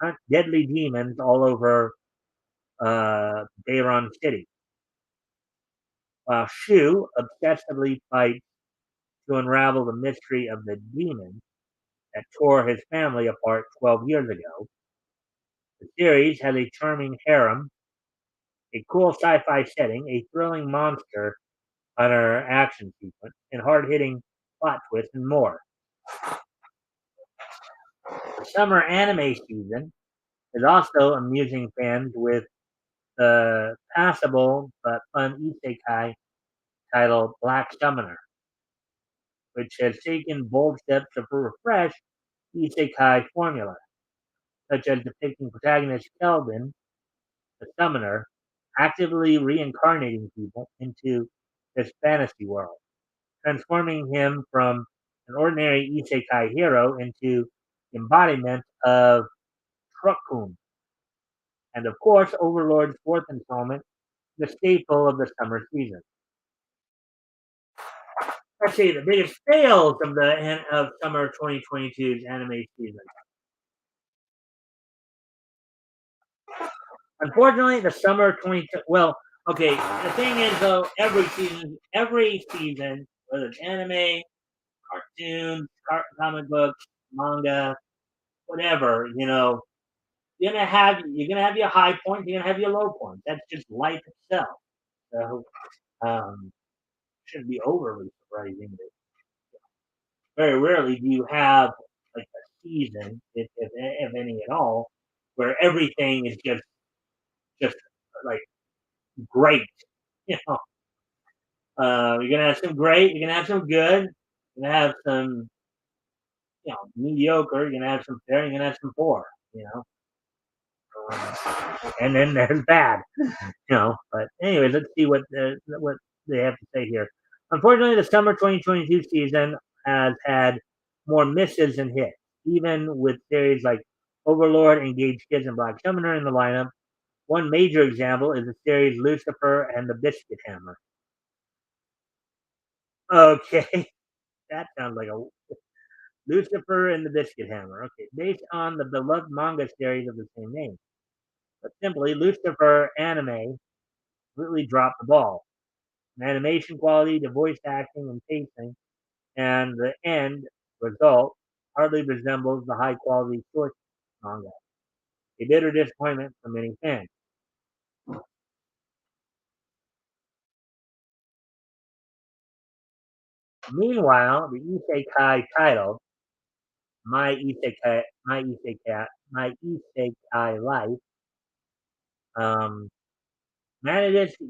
hunt deadly demons all over Bayron City, while Shu obsessively fights to unravel the mystery of the demon that tore his family apart 12 years ago. The series has a charming harem, a cool sci-fi setting, a thrilling monster hunter action sequence, and hard-hitting plot twists and more. The summer anime season is also amusing fans with the passable but fun isekai titled Black Summoner, which has taken bold steps to refresh isekai formula, such as depicting protagonist Kelvin, the summoner, actively reincarnating people into this fantasy world, transforming him from an ordinary isekai hero into embodiment of Truckun, and of course Overlord's fourth installment, the staple of the summer season. Let's see the biggest fails of summer 2022's anime season. Unfortunately, the summer 20 well, okay. The thing is though, every season, whether it's anime, cartoons, comic books, manga, whatever, you're gonna have your high points, you're gonna have your low points. That's just life itself. So um, shouldn't be overly surprising. That very rarely do you have like a season, if any at all, where everything is just like great. You know, you're gonna have some great, you're gonna have some good, you're gonna have some mediocre, you're gonna have some fair, you're gonna have some poor. You know, and then there's bad. But anyways, let's see what they have to say here. Unfortunately, the summer 2022 season has had more misses than hits, even with series like Overlord, Engaged Kids, and Black Summoner in the lineup. One major example is the series Lucifer and the Biscuit Hammer. Okay, that sounds like a Lucifer and the Biscuit Hammer. Okay, based on the beloved manga series of the same name. But simply, Lucifer anime completely dropped the ball. From animation quality to voice acting and pacing, and the end result hardly resembles the high quality source manga. A bitter disappointment for many fans. Meanwhile, the isekai title My Life um, manages to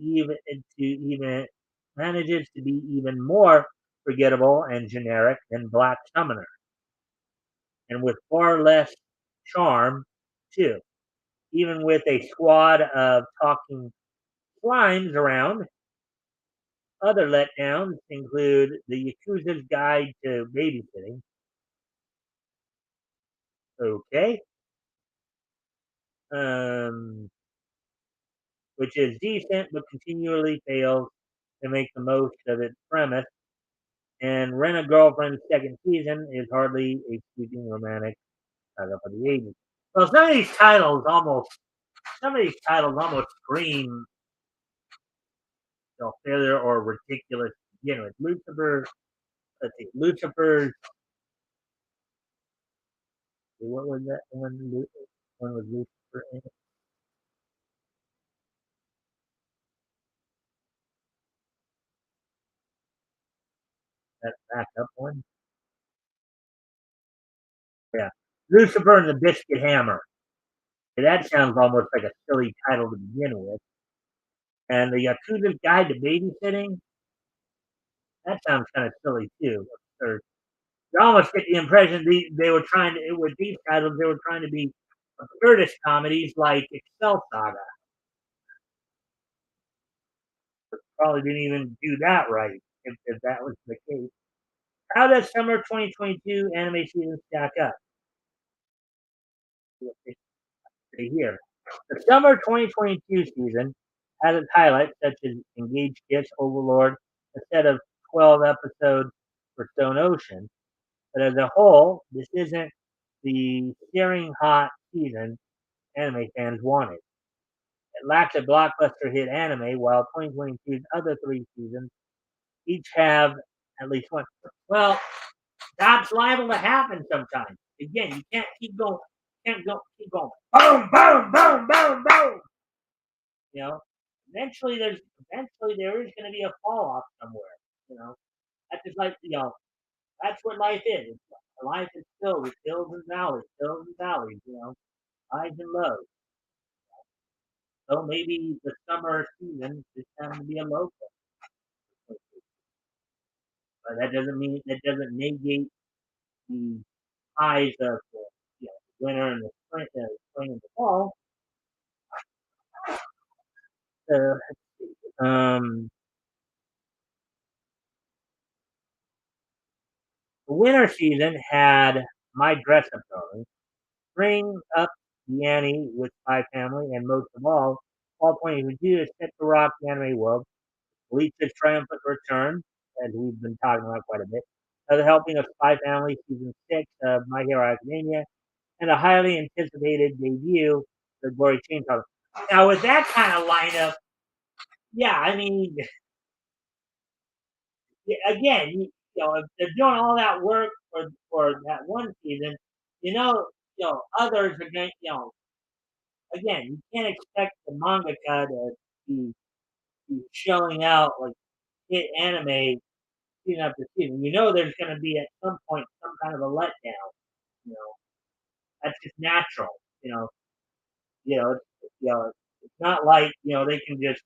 even manages to be even more forgettable and generic than Black Summoner, and with far less charm too. Even with a squad of talking slimes around, other letdowns include the Yakuza's Guide to Babysitting. Okay, um, which is decent but continually fails to make the most of its premise. And Rent a Girlfriend's second season is hardly a sweeping romantic title for the ages. Well, some of these titles almost scream failure or ridiculous to begin with. Lucifer, let's see, Lucifer's. What was that one? One was Lucifer in it, that backup one. Yeah, Lucifer and the Biscuit Hammer. That sounds almost like a silly title to begin with. And the Yakuza's Guide to Babysitting. That sounds kind of silly too. Or you almost get the impression they were trying to with these titles they were trying to be absurdist comedies like Excel Saga. Probably didn't even do that right if that was the case. How does summer 2022 anime season stack up? Here, the summer 2022 season has its highlights such as Engaged Kiss, Overlord, a set of 12 episodes for Stone Ocean. But as a whole, this isn't the searing hot season anime fans wanted. It lacks a blockbuster hit anime, while 2022's other three seasons each have at least one. Well, that's liable to happen sometimes. Again, you can't keep going. Keep going. Boom, boom, boom, boom, boom. You know, eventually there is going to be a fall off somewhere. You know, that's just like that's what life is. Life is filled with hills and valleys. Highs and lows. So maybe the summer season is going to be a low point, but that doesn't negate the highs of the winter and the spring and the fall. Uh, um, the winter season had My Dress Up Darling, Bring Up the Ante with Spy Family, and most of all 2022 is set to rock the anime world. Bleach's triumphant return, as we've been talking about quite a bit, the helping of Spy Family season 6 of My Hero Academia, and a highly anticipated debut, The Glory Chainsaw. Now, with that kind of lineup, yeah, I mean, again, if they're doing all that work for that one season, others are going, again, you can't expect the mangaka to be shelling out like hit anime season after season. You know, there's going to be at some point some kind of a letdown. You know, that's just natural. You know, it's not like they can just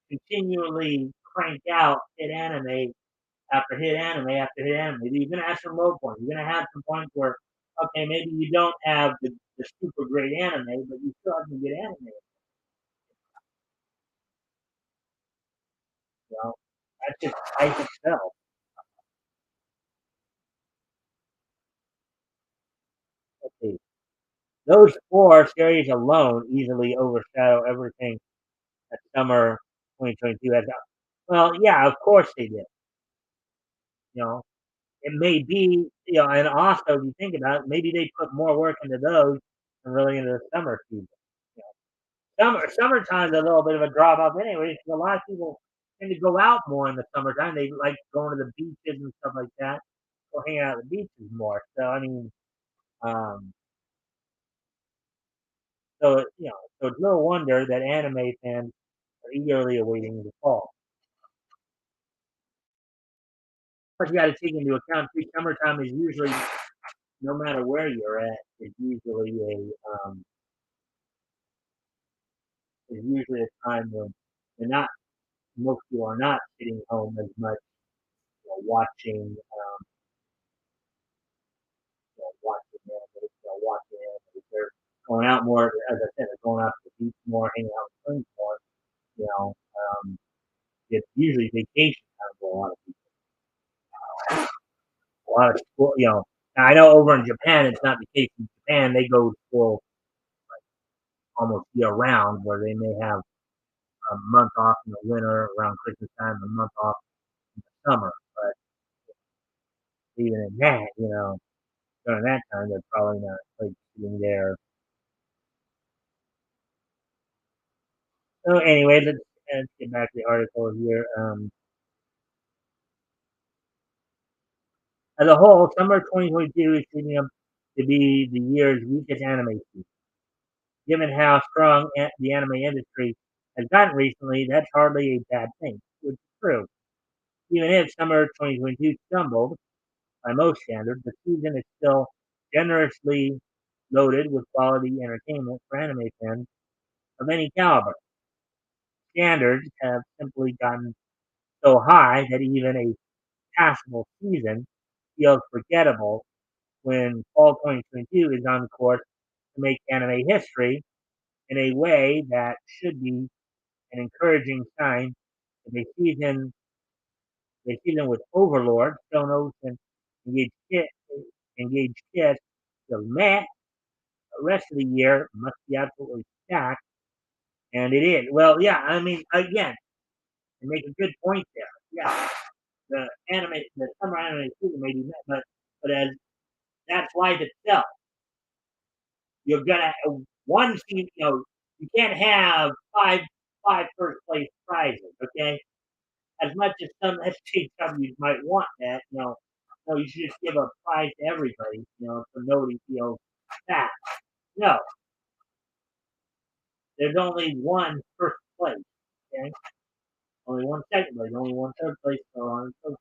continually crank out hit anime after hit anime. You're gonna have some low points. You're gonna have some points where okay, maybe you don't have the super great anime, but you still have some good anime. You know, that's just life itself. Let's see. Those four series alone easily overshadow everything that summer 2022 has. Well, yeah, of course they did. You know, it may be, and also if you think about it, maybe they put more work into those than really into the summer season. You summertime's a little bit of a drop off anyway, because a lot of people tend to go out more in the summertime. They like going to the beaches and stuff like that, or hanging out at the beaches more. So I mean, um, so it's no wonder that anime fans are eagerly awaiting the fall. But you got to take into account too, summertime is usually, no matter where you're at, is usually a time when they're not most people are not sitting home as much, watching anime. They're going out more, as I said, they're going out to the beach more, hanging out with friends more. You know, it's usually vacation time for a lot of people. A lot of school, Now I know over in Japan it's not the case. In Japan they go to school almost year round, where they may have a month off in the winter around Christmas time, a month off in the summer. But even in that, during that time they're probably not like sitting there. So anyway, let's get back to the article here. As a whole, summer 2022 is shaping up to be the year's weakest anime season. Given how strong the anime industry has gotten recently, that's hardly a bad thing, which is true. Even if summer 2022 stumbled by most standards, the season is still generously loaded with quality entertainment for anime fans of any caliber. Standards have simply gotten so high that even a passable season feels forgettable when fall 2022 is on course to make anime history in a way that should be an encouraging sign that a season with Overlord, Sonos, and Engaged Kit, Engaged Kiss so met. The rest of the year must be absolutely stacked, and it is. Well, yeah, I mean, again, you make a good point there. Yeah, the summer anime season may be met, but as that's life itself. You're gonna one team, you can't have five first place prizes, okay? As much as some SJWs might want that, no, you should just give a prize to everybody, so nobody feels bad. No, there's only one first place, okay? Only one second place, only one third place, so on. So,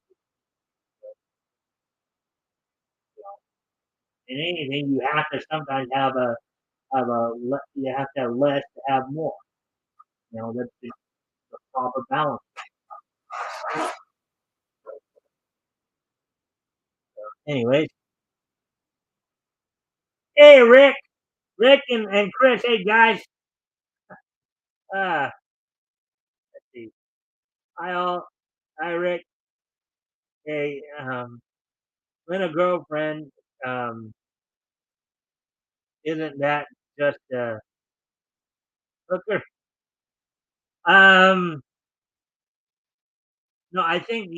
in anything, you have to sometimes you have to have less to have more. That's the proper balance. Anyways, hey Rick and Chris, hey guys. Let's see. Hi all. Hi Rick. Hey, when a girlfriend, um, isn't that just a hooker? Um, no, I think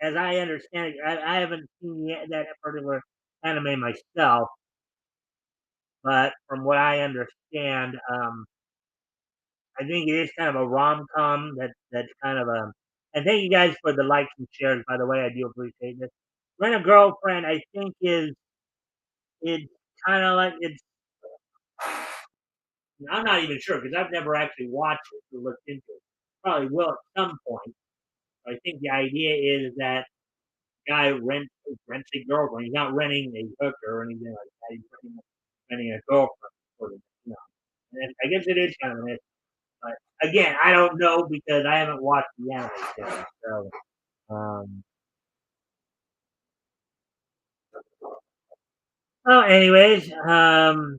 as I understand it, I haven't seen that particular anime myself, but from what I understand, I think it is kind of a rom com that's kind of a. And thank you guys for the likes and shares. By the way, I do appreciate this. Rent a girlfriend, I think it's kind of like I'm not even sure because I've never actually watched it or looked into it. Probably will at some point. I think the idea is that guy rents a girlfriend. He's not renting a hooker or anything like that. He's renting a girlfriend, sort of, you know. And I guess it is kind of an issue. But again, I don't know because I haven't watched the anime series. So, um, anyways, let's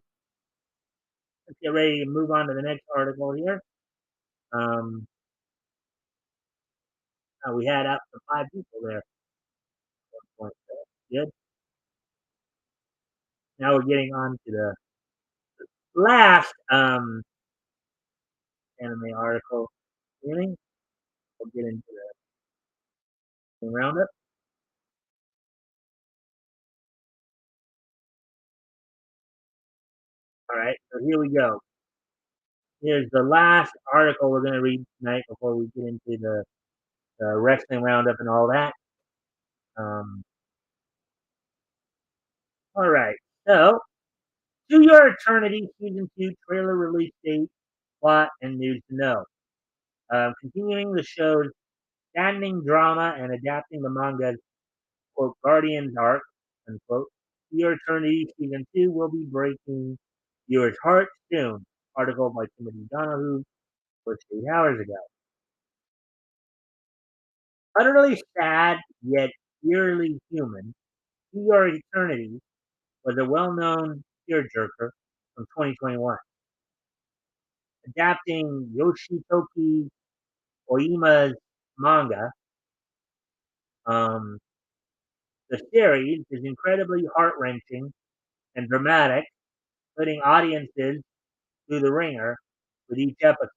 get ready to move on to the next article here. Um, we had up to 5 people there at one point. So good. Now we're getting on to the last anime article. Really, we'll get into the roundup. All right, so here we go. Here's the last article we're going to read tonight before we get into the wrestling roundup and all that. Um, all right, so To Your Eternity Season 2 trailer release date, plot, and news to know. Continuing the show's standing drama and adapting the manga's quote Guardians arc, unquote, To Your Eternity Season 2 will be breaking viewers' hearts soon. Article by Timothy Donahue was 8 hours ago. Utterly sad yet eerily human, To Your Eternity was a well-known tearjerker from 2021, adapting Yoshitoki Oima's manga. Um, the series is incredibly heart-wrenching and dramatic, putting audiences through the ringer with each episode.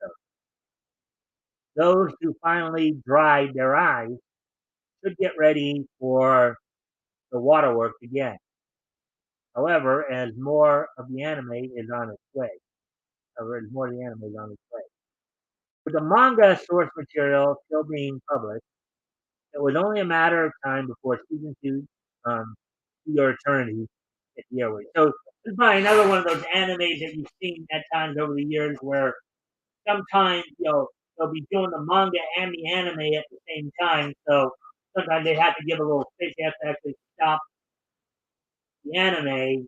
Those who finally dried their eyes should get ready for the waterworks again. However, as more of the anime is on its way. However, as more of the anime is on its way. With the manga source material still being published, it was only a matter of time before season two, To Your Eternity, hit the airways. So this is probably another one of those animes that you've seen at times over the years where sometimes they'll be doing the manga and the anime at the same time. So sometimes they have to give a little space. They have to actually stop the anime,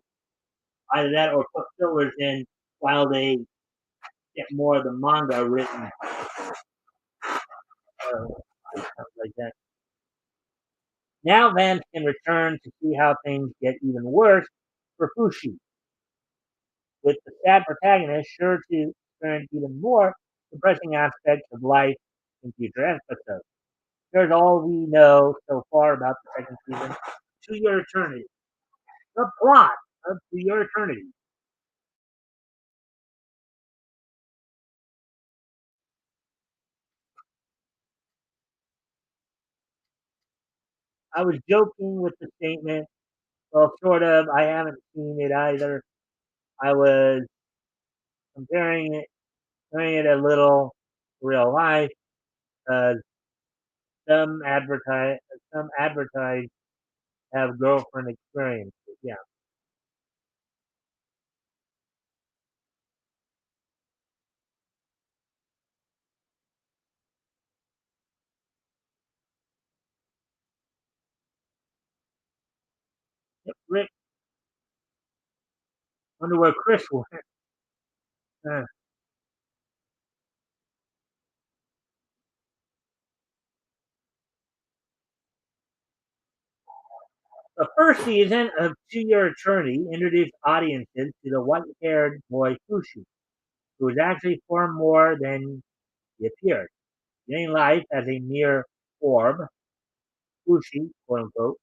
either that or put fillers in while they get more of the manga written, like that. Now Vance can return to see how things get even worse for Fushi, with the sad protagonist sure to experience even more depressing aspects of life in future episodes. Here's all we know so far about the second season, To Your Eternity. The plot of To Your Eternity. I was joking with the statement. Well, sort of. I haven't seen it either. I was comparing it a little to real life because some advertise some advertise have girlfriend experiences. Yeah, Rick. Wonder where Chris went. Uh, the first season of To Your Eternity introduced audiences to the white-haired boy Fushi, who was actually far more than he appeared. Getting life as a mere orb, Fushi, quote unquote,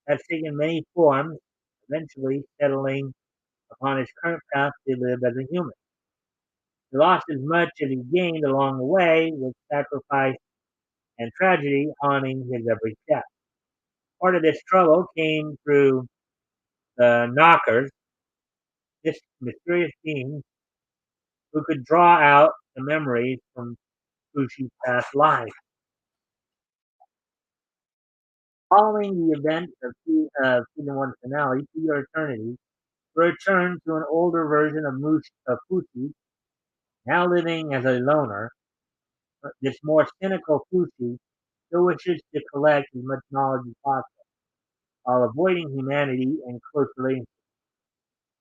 has taken many forms, eventually settling upon his current path to live as a human. He lost as much as he gained along the way, with sacrifice and tragedy haunting his every step. Part of this struggle came through the knockers, this mysterious beings who could draw out the memories from Fushi's past lives. Following the events of season one finale, To Your Eternity, return to an older version of Fushi Now living as a loner, this more cynical Fushi still wishes to collect as much knowledge as possible while avoiding humanity and close relationships.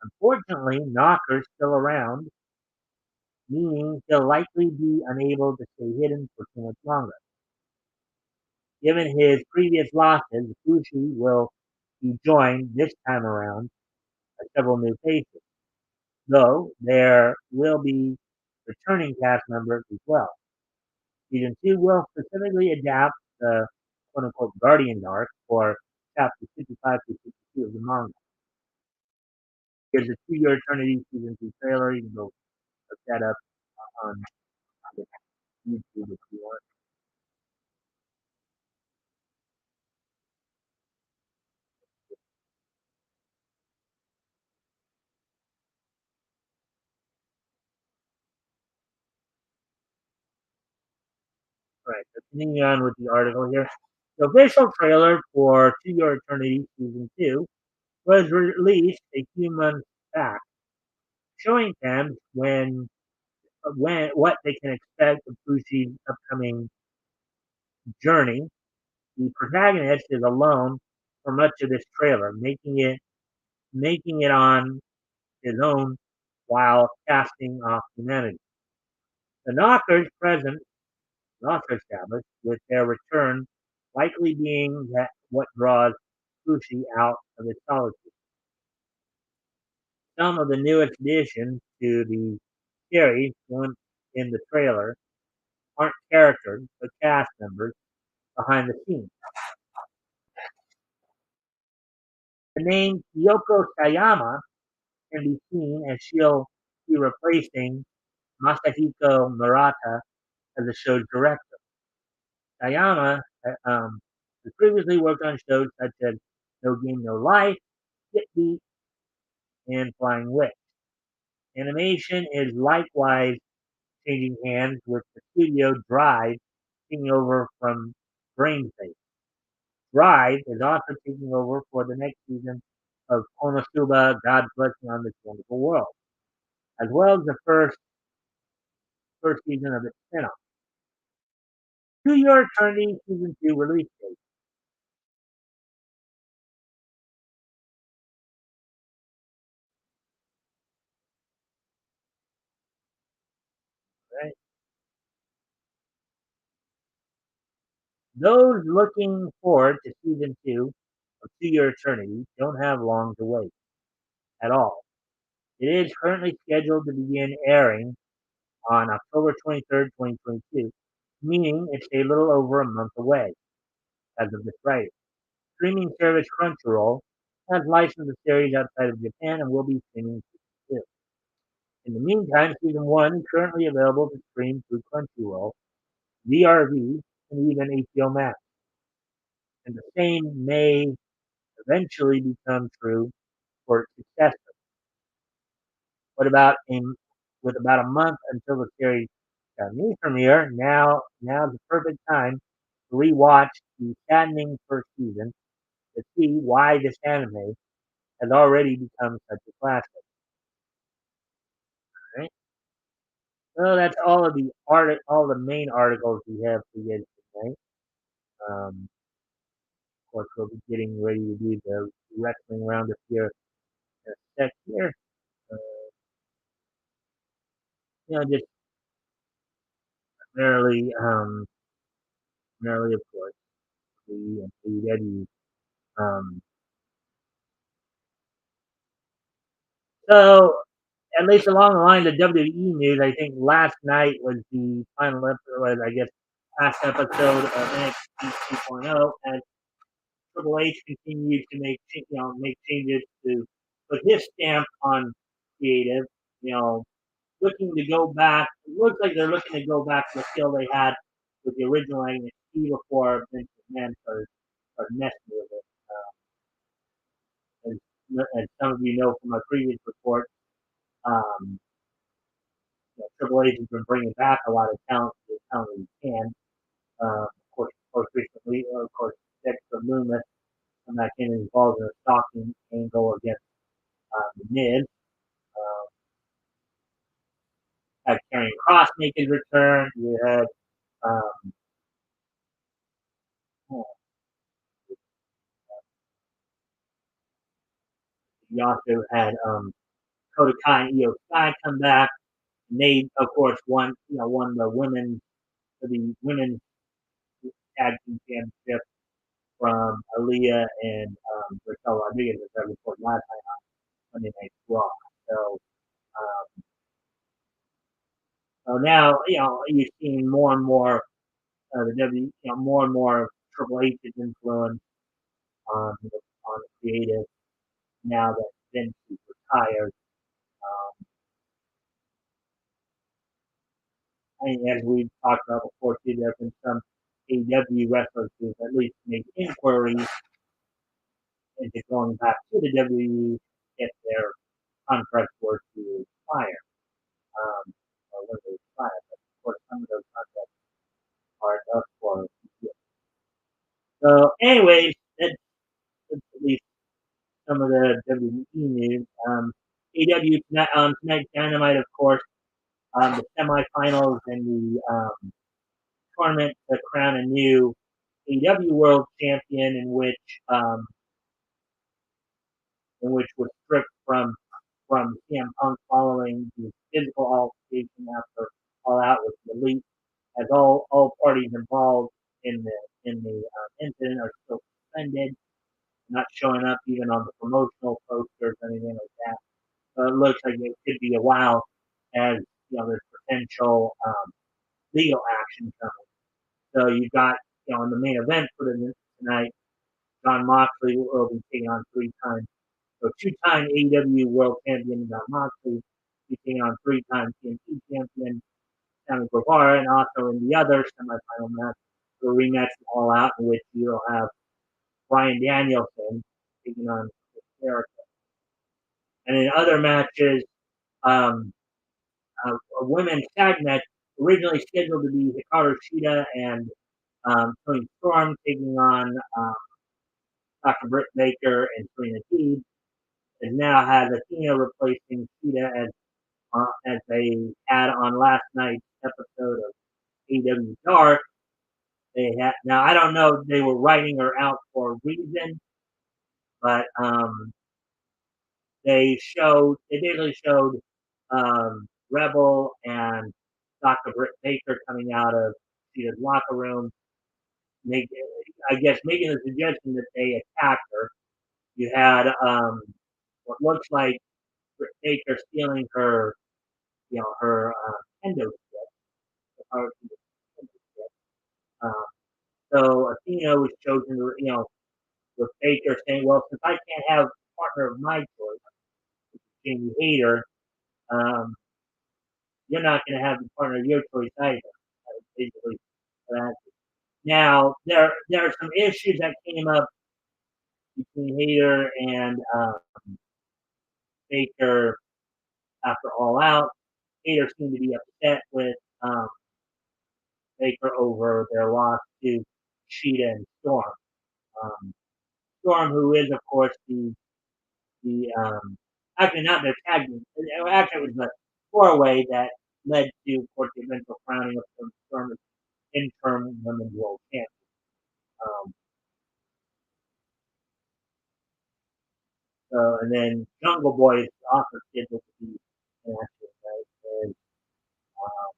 Unfortunately, Knocker's still around, meaning he'll likely be unable to stay hidden for too much longer. Given his previous losses, Fushi will be joined this time around by several new faces, though there will be returning cast members as well. Season 2 will specifically adapt the quote-unquote Guardian arc for chapters 55 to 62 of the manga. Here's a 2 Year Eternity Season 2 trailer. You can go look that up on YouTube if you want. All right, so continuing on with the article here. The official trailer for 2 Year Eternity Season 2 was released a few months back, showing fans when what they can expect of Fushi's upcoming journey. The protagonist is alone for much of this trailer, making it on his own while casting off humanity. The Knockers' presence is also established, with their return likely being what draws Fushi out of his solitude. Some of the newest additions to the series shown in the trailer aren't characters, but cast members behind the scenes. The name Kyoko Sayama can be seen as she'll be replacing Masahiko Murata as the show's director. Sayama has previously worked on shows such as No Game No Life, Get Beat, and Flying Witch. Animation is likewise changing hands, with the studio Drive taking over from Brainface. Drive is also taking over for the next season of Konosuba God's Blessing on This Wonderful World, as well as the first season of its spinoff. 2 Year Eternity Season 2 release date. Right? Those looking forward to Season 2 of 2 Year Eternity don't have long to wait at all. It is currently scheduled to begin airing on October 23rd, 2022, meaning it's a little over a month away as of this writing. Streaming service Crunchyroll has licensed the series outside of Japan and will be streaming Season 2. In the meantime, Season 1 is currently available to stream through Crunchyroll, VRV, and even HBO Max. And the same may eventually become true for its successor. What about with about a month until the series Japanese premiere? Now's the perfect time to rewatch the saddening first season to see why this anime has already become such a classic. Right? So that's all the main articles we have for you tonight. Of course, we'll be getting ready to do the wrestling round of here in a sec here. Uh, just primarily, of course, the AEW. Um, so at least along the line of WWE news, I think last night was the final episode, I guess, last episode of NXT 2.0, as Triple H continued to make changes to put his stamp on creative. You know, looking to go back. It looks like they're looking to go back to the skill they had with the original NXT before Vince McMahon started messing with it. As some of you know from my previous report, um, Triple H has been bringing back a lot of talent to the talent that he can. Of course, recently, of course, Dexter Loomis that came involved in a stalking angle against the Miz, had carrying Cross make his return. You had um, oh, you also had Dakota Kai and Io Sky come back. And they, of course, won the women's tag team championship from Aaliyah and Raquel Rodriguez, as I reported last night on Monday Night Raw. So, so now you're seeing more and more the more and more Triple H's influence on the creative now that Vince is retired. And as we talked about before, too, there have been some AEW wrestlers who at least made inquiries into going back to the WWE if their contracts were to expire, or when they expire. But of course, some of those contracts are up for review. So, anyways, that's at least some of the WWE news. AEW tonight's Dynamite, of course, the semifinals and the tournament to crown a new AEW World Champion, um, in which was stripped from CM Punk following the physical altercation after All Out with the Elite, as all parties involved in the incident are still suspended, not showing up even on the promotional posters or anything like that. So it looks like it could be a while as there's potential legal action coming. So you've got in the main event for tonight, Jon Moxley will be taking on two-time AEW World Champion Jon Moxley, taking on three-time TNT Champion Sammy Guevara, and also in the other semifinal match, the rematch All Out, in which you'll have Bryan Danielson taking on Chris Jericho. And in other matches, um, a women's tag match originally scheduled to be Hikaru Shida and Toni Storm taking on Dr. Britt Baker and Serena Deeb, and now has Athena replacing Shida as they had on last night's episode of AEW Dark. They had now I don't know if they were writing her out for a reason, but they basically showed Rebel and Dr. Britt Baker coming out of Shida's locker room, make, I guess making the suggestion that they attacked her. You had what looks like Britt Baker stealing her kendo stick, the power kendo stick. Um, so Athena was chosen to, with Baker saying, well, since I can't have a partner of my choice, Jamie Hayter, um, you're not going to have the partner of your choice either. Basically, that. Now there are some issues that came up between Hayter and Baker after All Out. Hayter seemed to be upset with Baker over their loss to Shida and Storm. Um, Storm, who is of course the actually not their tag team. Actually, it was the four-way that led to, of course, the eventual crowning of Storm as interim women's world champion. Um, and then Jungle Boy is also scheduled to be in action, right? Um,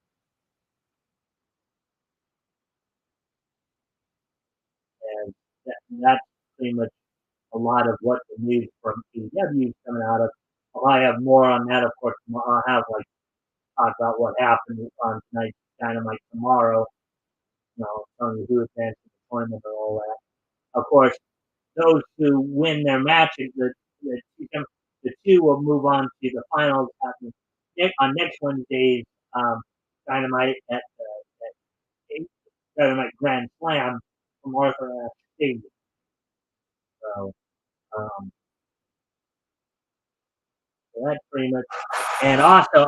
and that's pretty much a lot of what the news from AEW is coming out of. I have more on that, of course. I'll have talk about what happened on tonight's Dynamite tomorrow. Telling you who advanced in the tournament and all that. Of course, those who win their matches, the two will move on to the finals happening on next Wednesday's Dynamite at Dynamite Grand Slam from Arthur Ashe Stadium. So, um, so that's pretty much. And also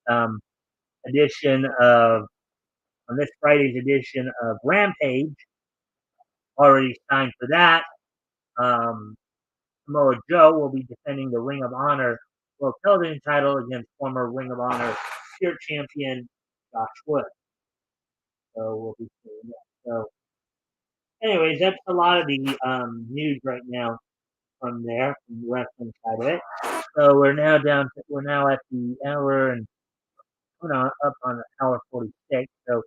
um, edition of on this Friday's edition of Rampage, already signed for that. Um, Samoa Joe will be defending the Ring of Honor World Television title against former Ring of Honor pure champion Josh Wood. So we'll be seeing that. So, anyways, that's a lot of the news right now from there, from the wrestling side of it. So we're now at the hour and up on hour 46. So I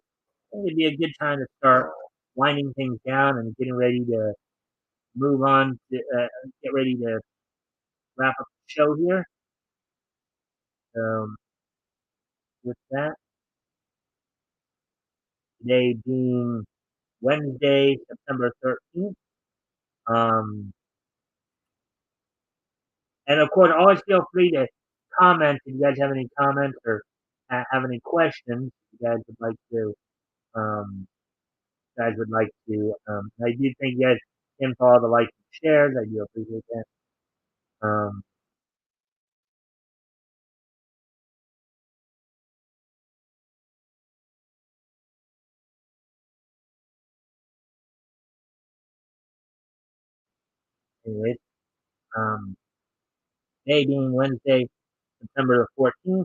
think it'd be a good time to start winding things down and getting ready to move on to get ready to wrap up the show here. With that, today being Wednesday, September 13th. And of course, always feel free to comment if you guys have any comments or have any questions you guys would like to. I do thank you guys in for all the likes and shares. I do appreciate that. Um, anyways, um, today being Wednesday, September the 14th,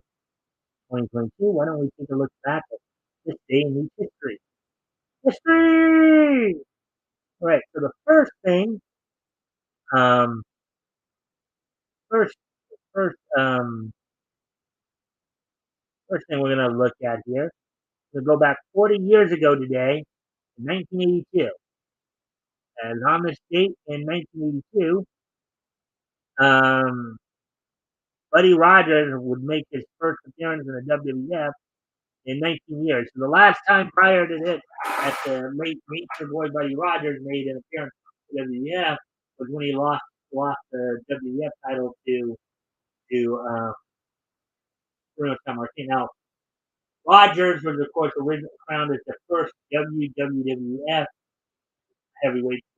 2022, why don't we take a look back at this day in history? History! All right, so the um, first, first, first thing we're going to look at here, we're going to go back 40 years ago today, in 1982. And on this date in 1982, um, Buddy Rogers would make his first appearance in the WWF in 19 years. So the last time prior to this that the late Nature Boy Buddy Rogers made an appearance in the WWF was when he lost the WWF title to Bruno Sammartino. Now, Rogers was, of course, originally crowned as the first WWF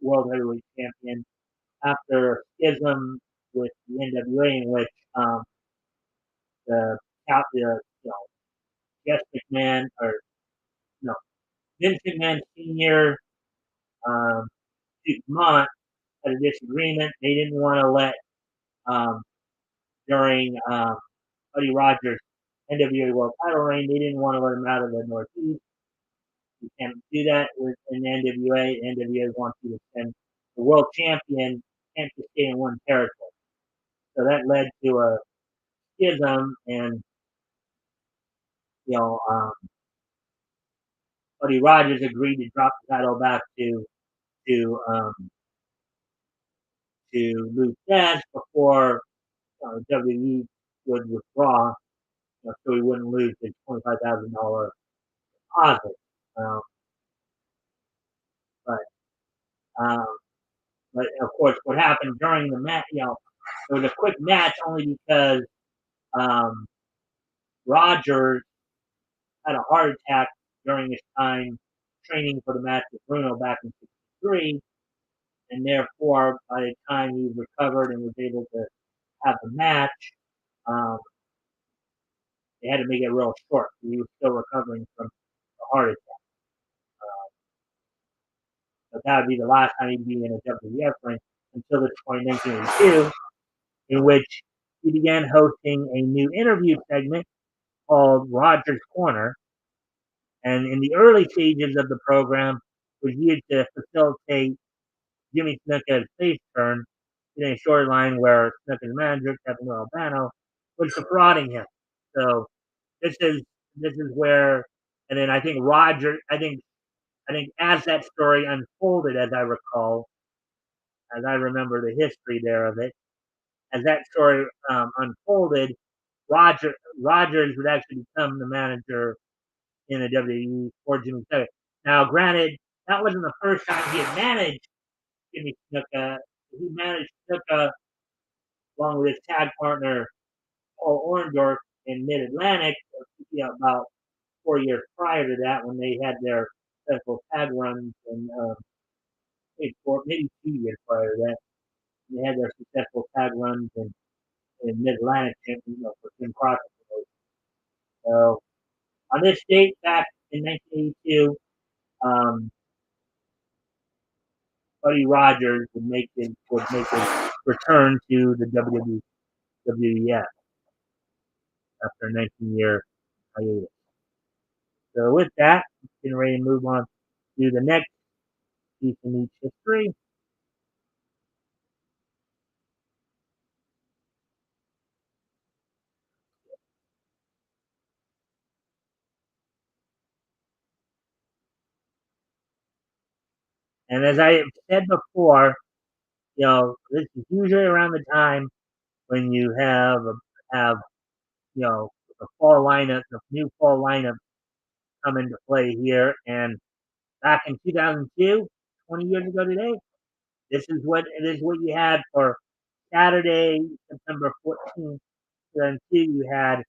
world heavyweight champion after a schism with the NWA, in which the Jess McMahon or no Vince McMahon Senior, Steve Mont had a disagreement. They didn't want to let during Buddy Rogers' NWA World Title reign. They didn't want to let him out of the Northeast. You can't do that with an NWA. NWA wants you to send the world champion can't just stay in one territory. So that led to a schism, and you know, Buddy Rogers agreed to drop the title back to um, to Lou Thesz before WWE would withdraw, so he wouldn't lose his $25,000 deposit. Um, but um, but of course, what happened during the match, it was a quick match only because um, Rogers had a heart attack during his time training for the match with Bruno back in '63, and therefore, by the time he recovered and was able to have the match, um, they had to make it real short. He was still recovering from the heart attack. But that would be the last time he'd be in a WWF ring until the 1982, in which he began hosting a new interview segment called Rogers Corner. And in the early stages of the program, was used to facilitate Jimmy Snuka's face turn in a storyline where Snuka's manager, Kevin Albano, was defrauding him. So this is where, and then I think as that story unfolded, as I recall, as I remember the history there of it, as that story unfolded, Rogers would actually become the manager in the WWE for Jimmy Snuka. Now, granted, that wasn't the first time he had managed Jimmy Snuka. He managed Snuka along with his tag partner Paul Orndorff in Mid Atlantic, about 4 years prior to that, when they had their successful tag runs, and maybe 2 years prior to that, they had their successful tag runs in Mid Atlantic, for Jim Crockett. So on this date, back in 1982, Buddy Rogers would make his return to the WWF after a 19-year hiatus. So with that, getting ready to move on to the next piece of Nietzsche history. And as I said before, this is usually around the time when you have the fall lineup, the new fall lineup come into play here. And back in 2002, 20 years ago today, this is what you had for Saturday, September 14th, 2002. You had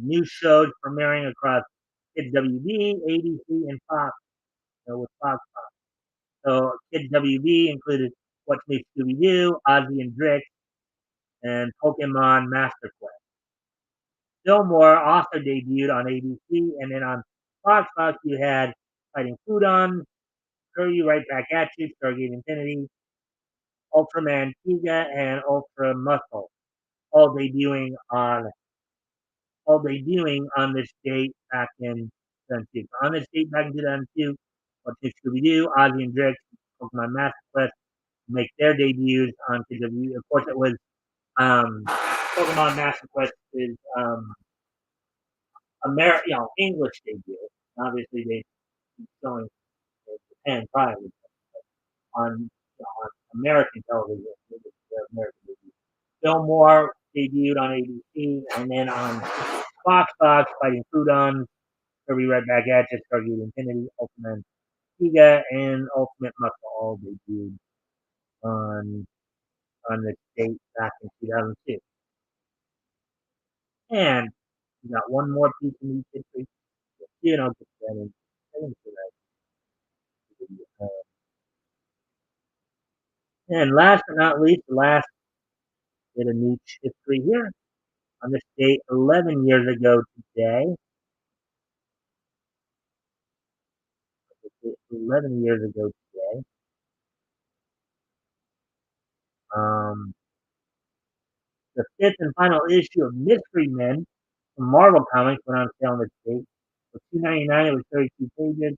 new shows premiering across Kids WB, ABC, and Fox. With Fox. So Kids WB included What's New Scooby Doo, Ozzy and Drix, and Pokemon Master Quest. Fillmore also debuted on ABC, and then on Fox you had Fighting Foodon, Throw You Right Back at You, Stargate Infinity, Ultraman Giga, and Ultra Muscle, all debuting on this date back in 2002. On this date back in 2002, What's New Scooby Doo, Ozzy and Drix, Pokemon Master Quest make their debuts on KW. Of course, it was Pokemon Master Quest is English debut. Obviously, they showing Japan prior on American television. American debut. Fillmore debuted on ABC, and then on Fox, Fighting Foodon, Kirby Red Back at You, Stargate Infinity, Ultimate Giga, and Ultimate Muscle all debuted on this date back in 2002. And we got one more piece of news history. I'll get that in. And last but not least, the last bit of news history here. On this date, 11 years ago today, 11 years ago today, um, the fifth and final issue of Mystery Men from Marvel Comics went on sale on this date. For $2.99, it was 32 pages.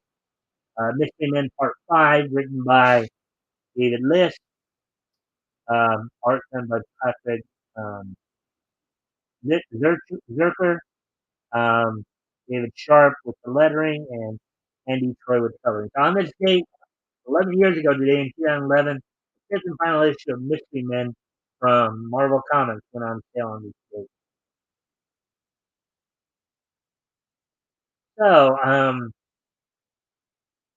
Mystery Men Part 5, written by David List, art done by Patrick Zerker, um, David Sharp with the lettering, and Andy Troy with the coloring. So on this date, 11 years ago today, in 2011, the fifth and final issue of Mystery Men from Marvel Comics went on sale on this date. So,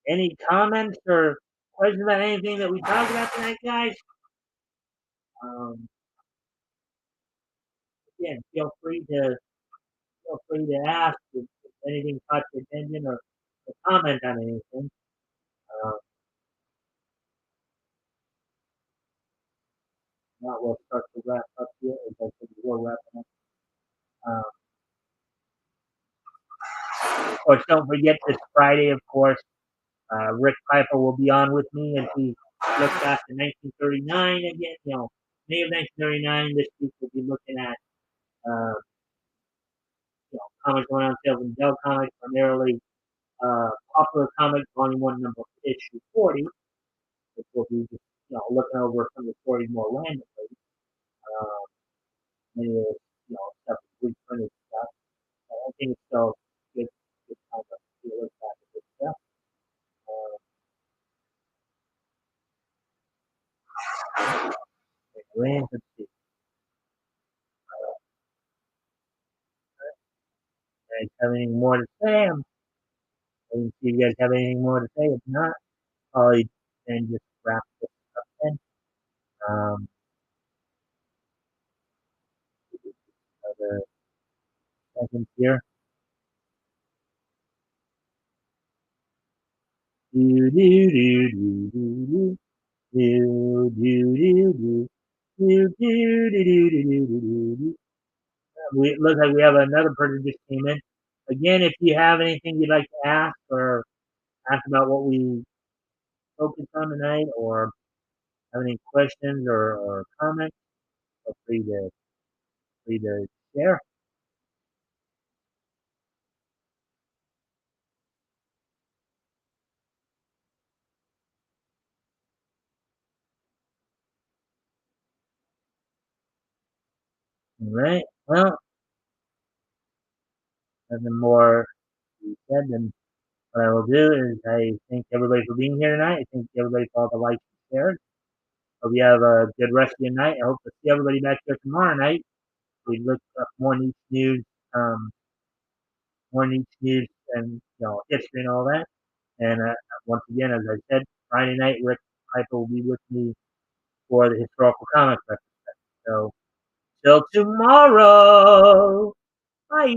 any comments or questions about anything that we talked about tonight, guys? Um, Again, feel free to ask if anything caught your attention or comment on anything. Uh, Now we'll start to wrap up here. As I said, we're wrapping up. Of course, don't forget this Friday, of course, Rick Piper will be on with me as we look back to 1939 again. May of 1939. This week we'll be looking at comics going on sale in Dell Comics, primarily Popular Comics Volume 1, number issue 40, which will be just looking over some of the stories more randomly. Uh, Many of the stuff is reprinted stuff. I think it's still good kind of look back at this stuff. Let's see. You guys have anything more to say? I'm waiting to see if you guys have anything more to say. If not, probably then just wrap this up then. Um, Other seconds here. Do do do do do do do do do do do do do do do do do. It looks like we have another person just came in. Again, if you have anything you'd like to ask or ask about what we focused on tonight, or have any questions or comments, feel free to share. All right. Well, nothing more to be said than what I will do is I thank everybody for being here tonight. I thank everybody for all the likes and shares. Hope you have a good rest of your night. I hope to see everybody back here tomorrow night. We look up um, more niche news and history and all that. And once again, as I said, Friday night Rick Piper will be with me for the historical comic retrospective. So till tomorrow. Bye.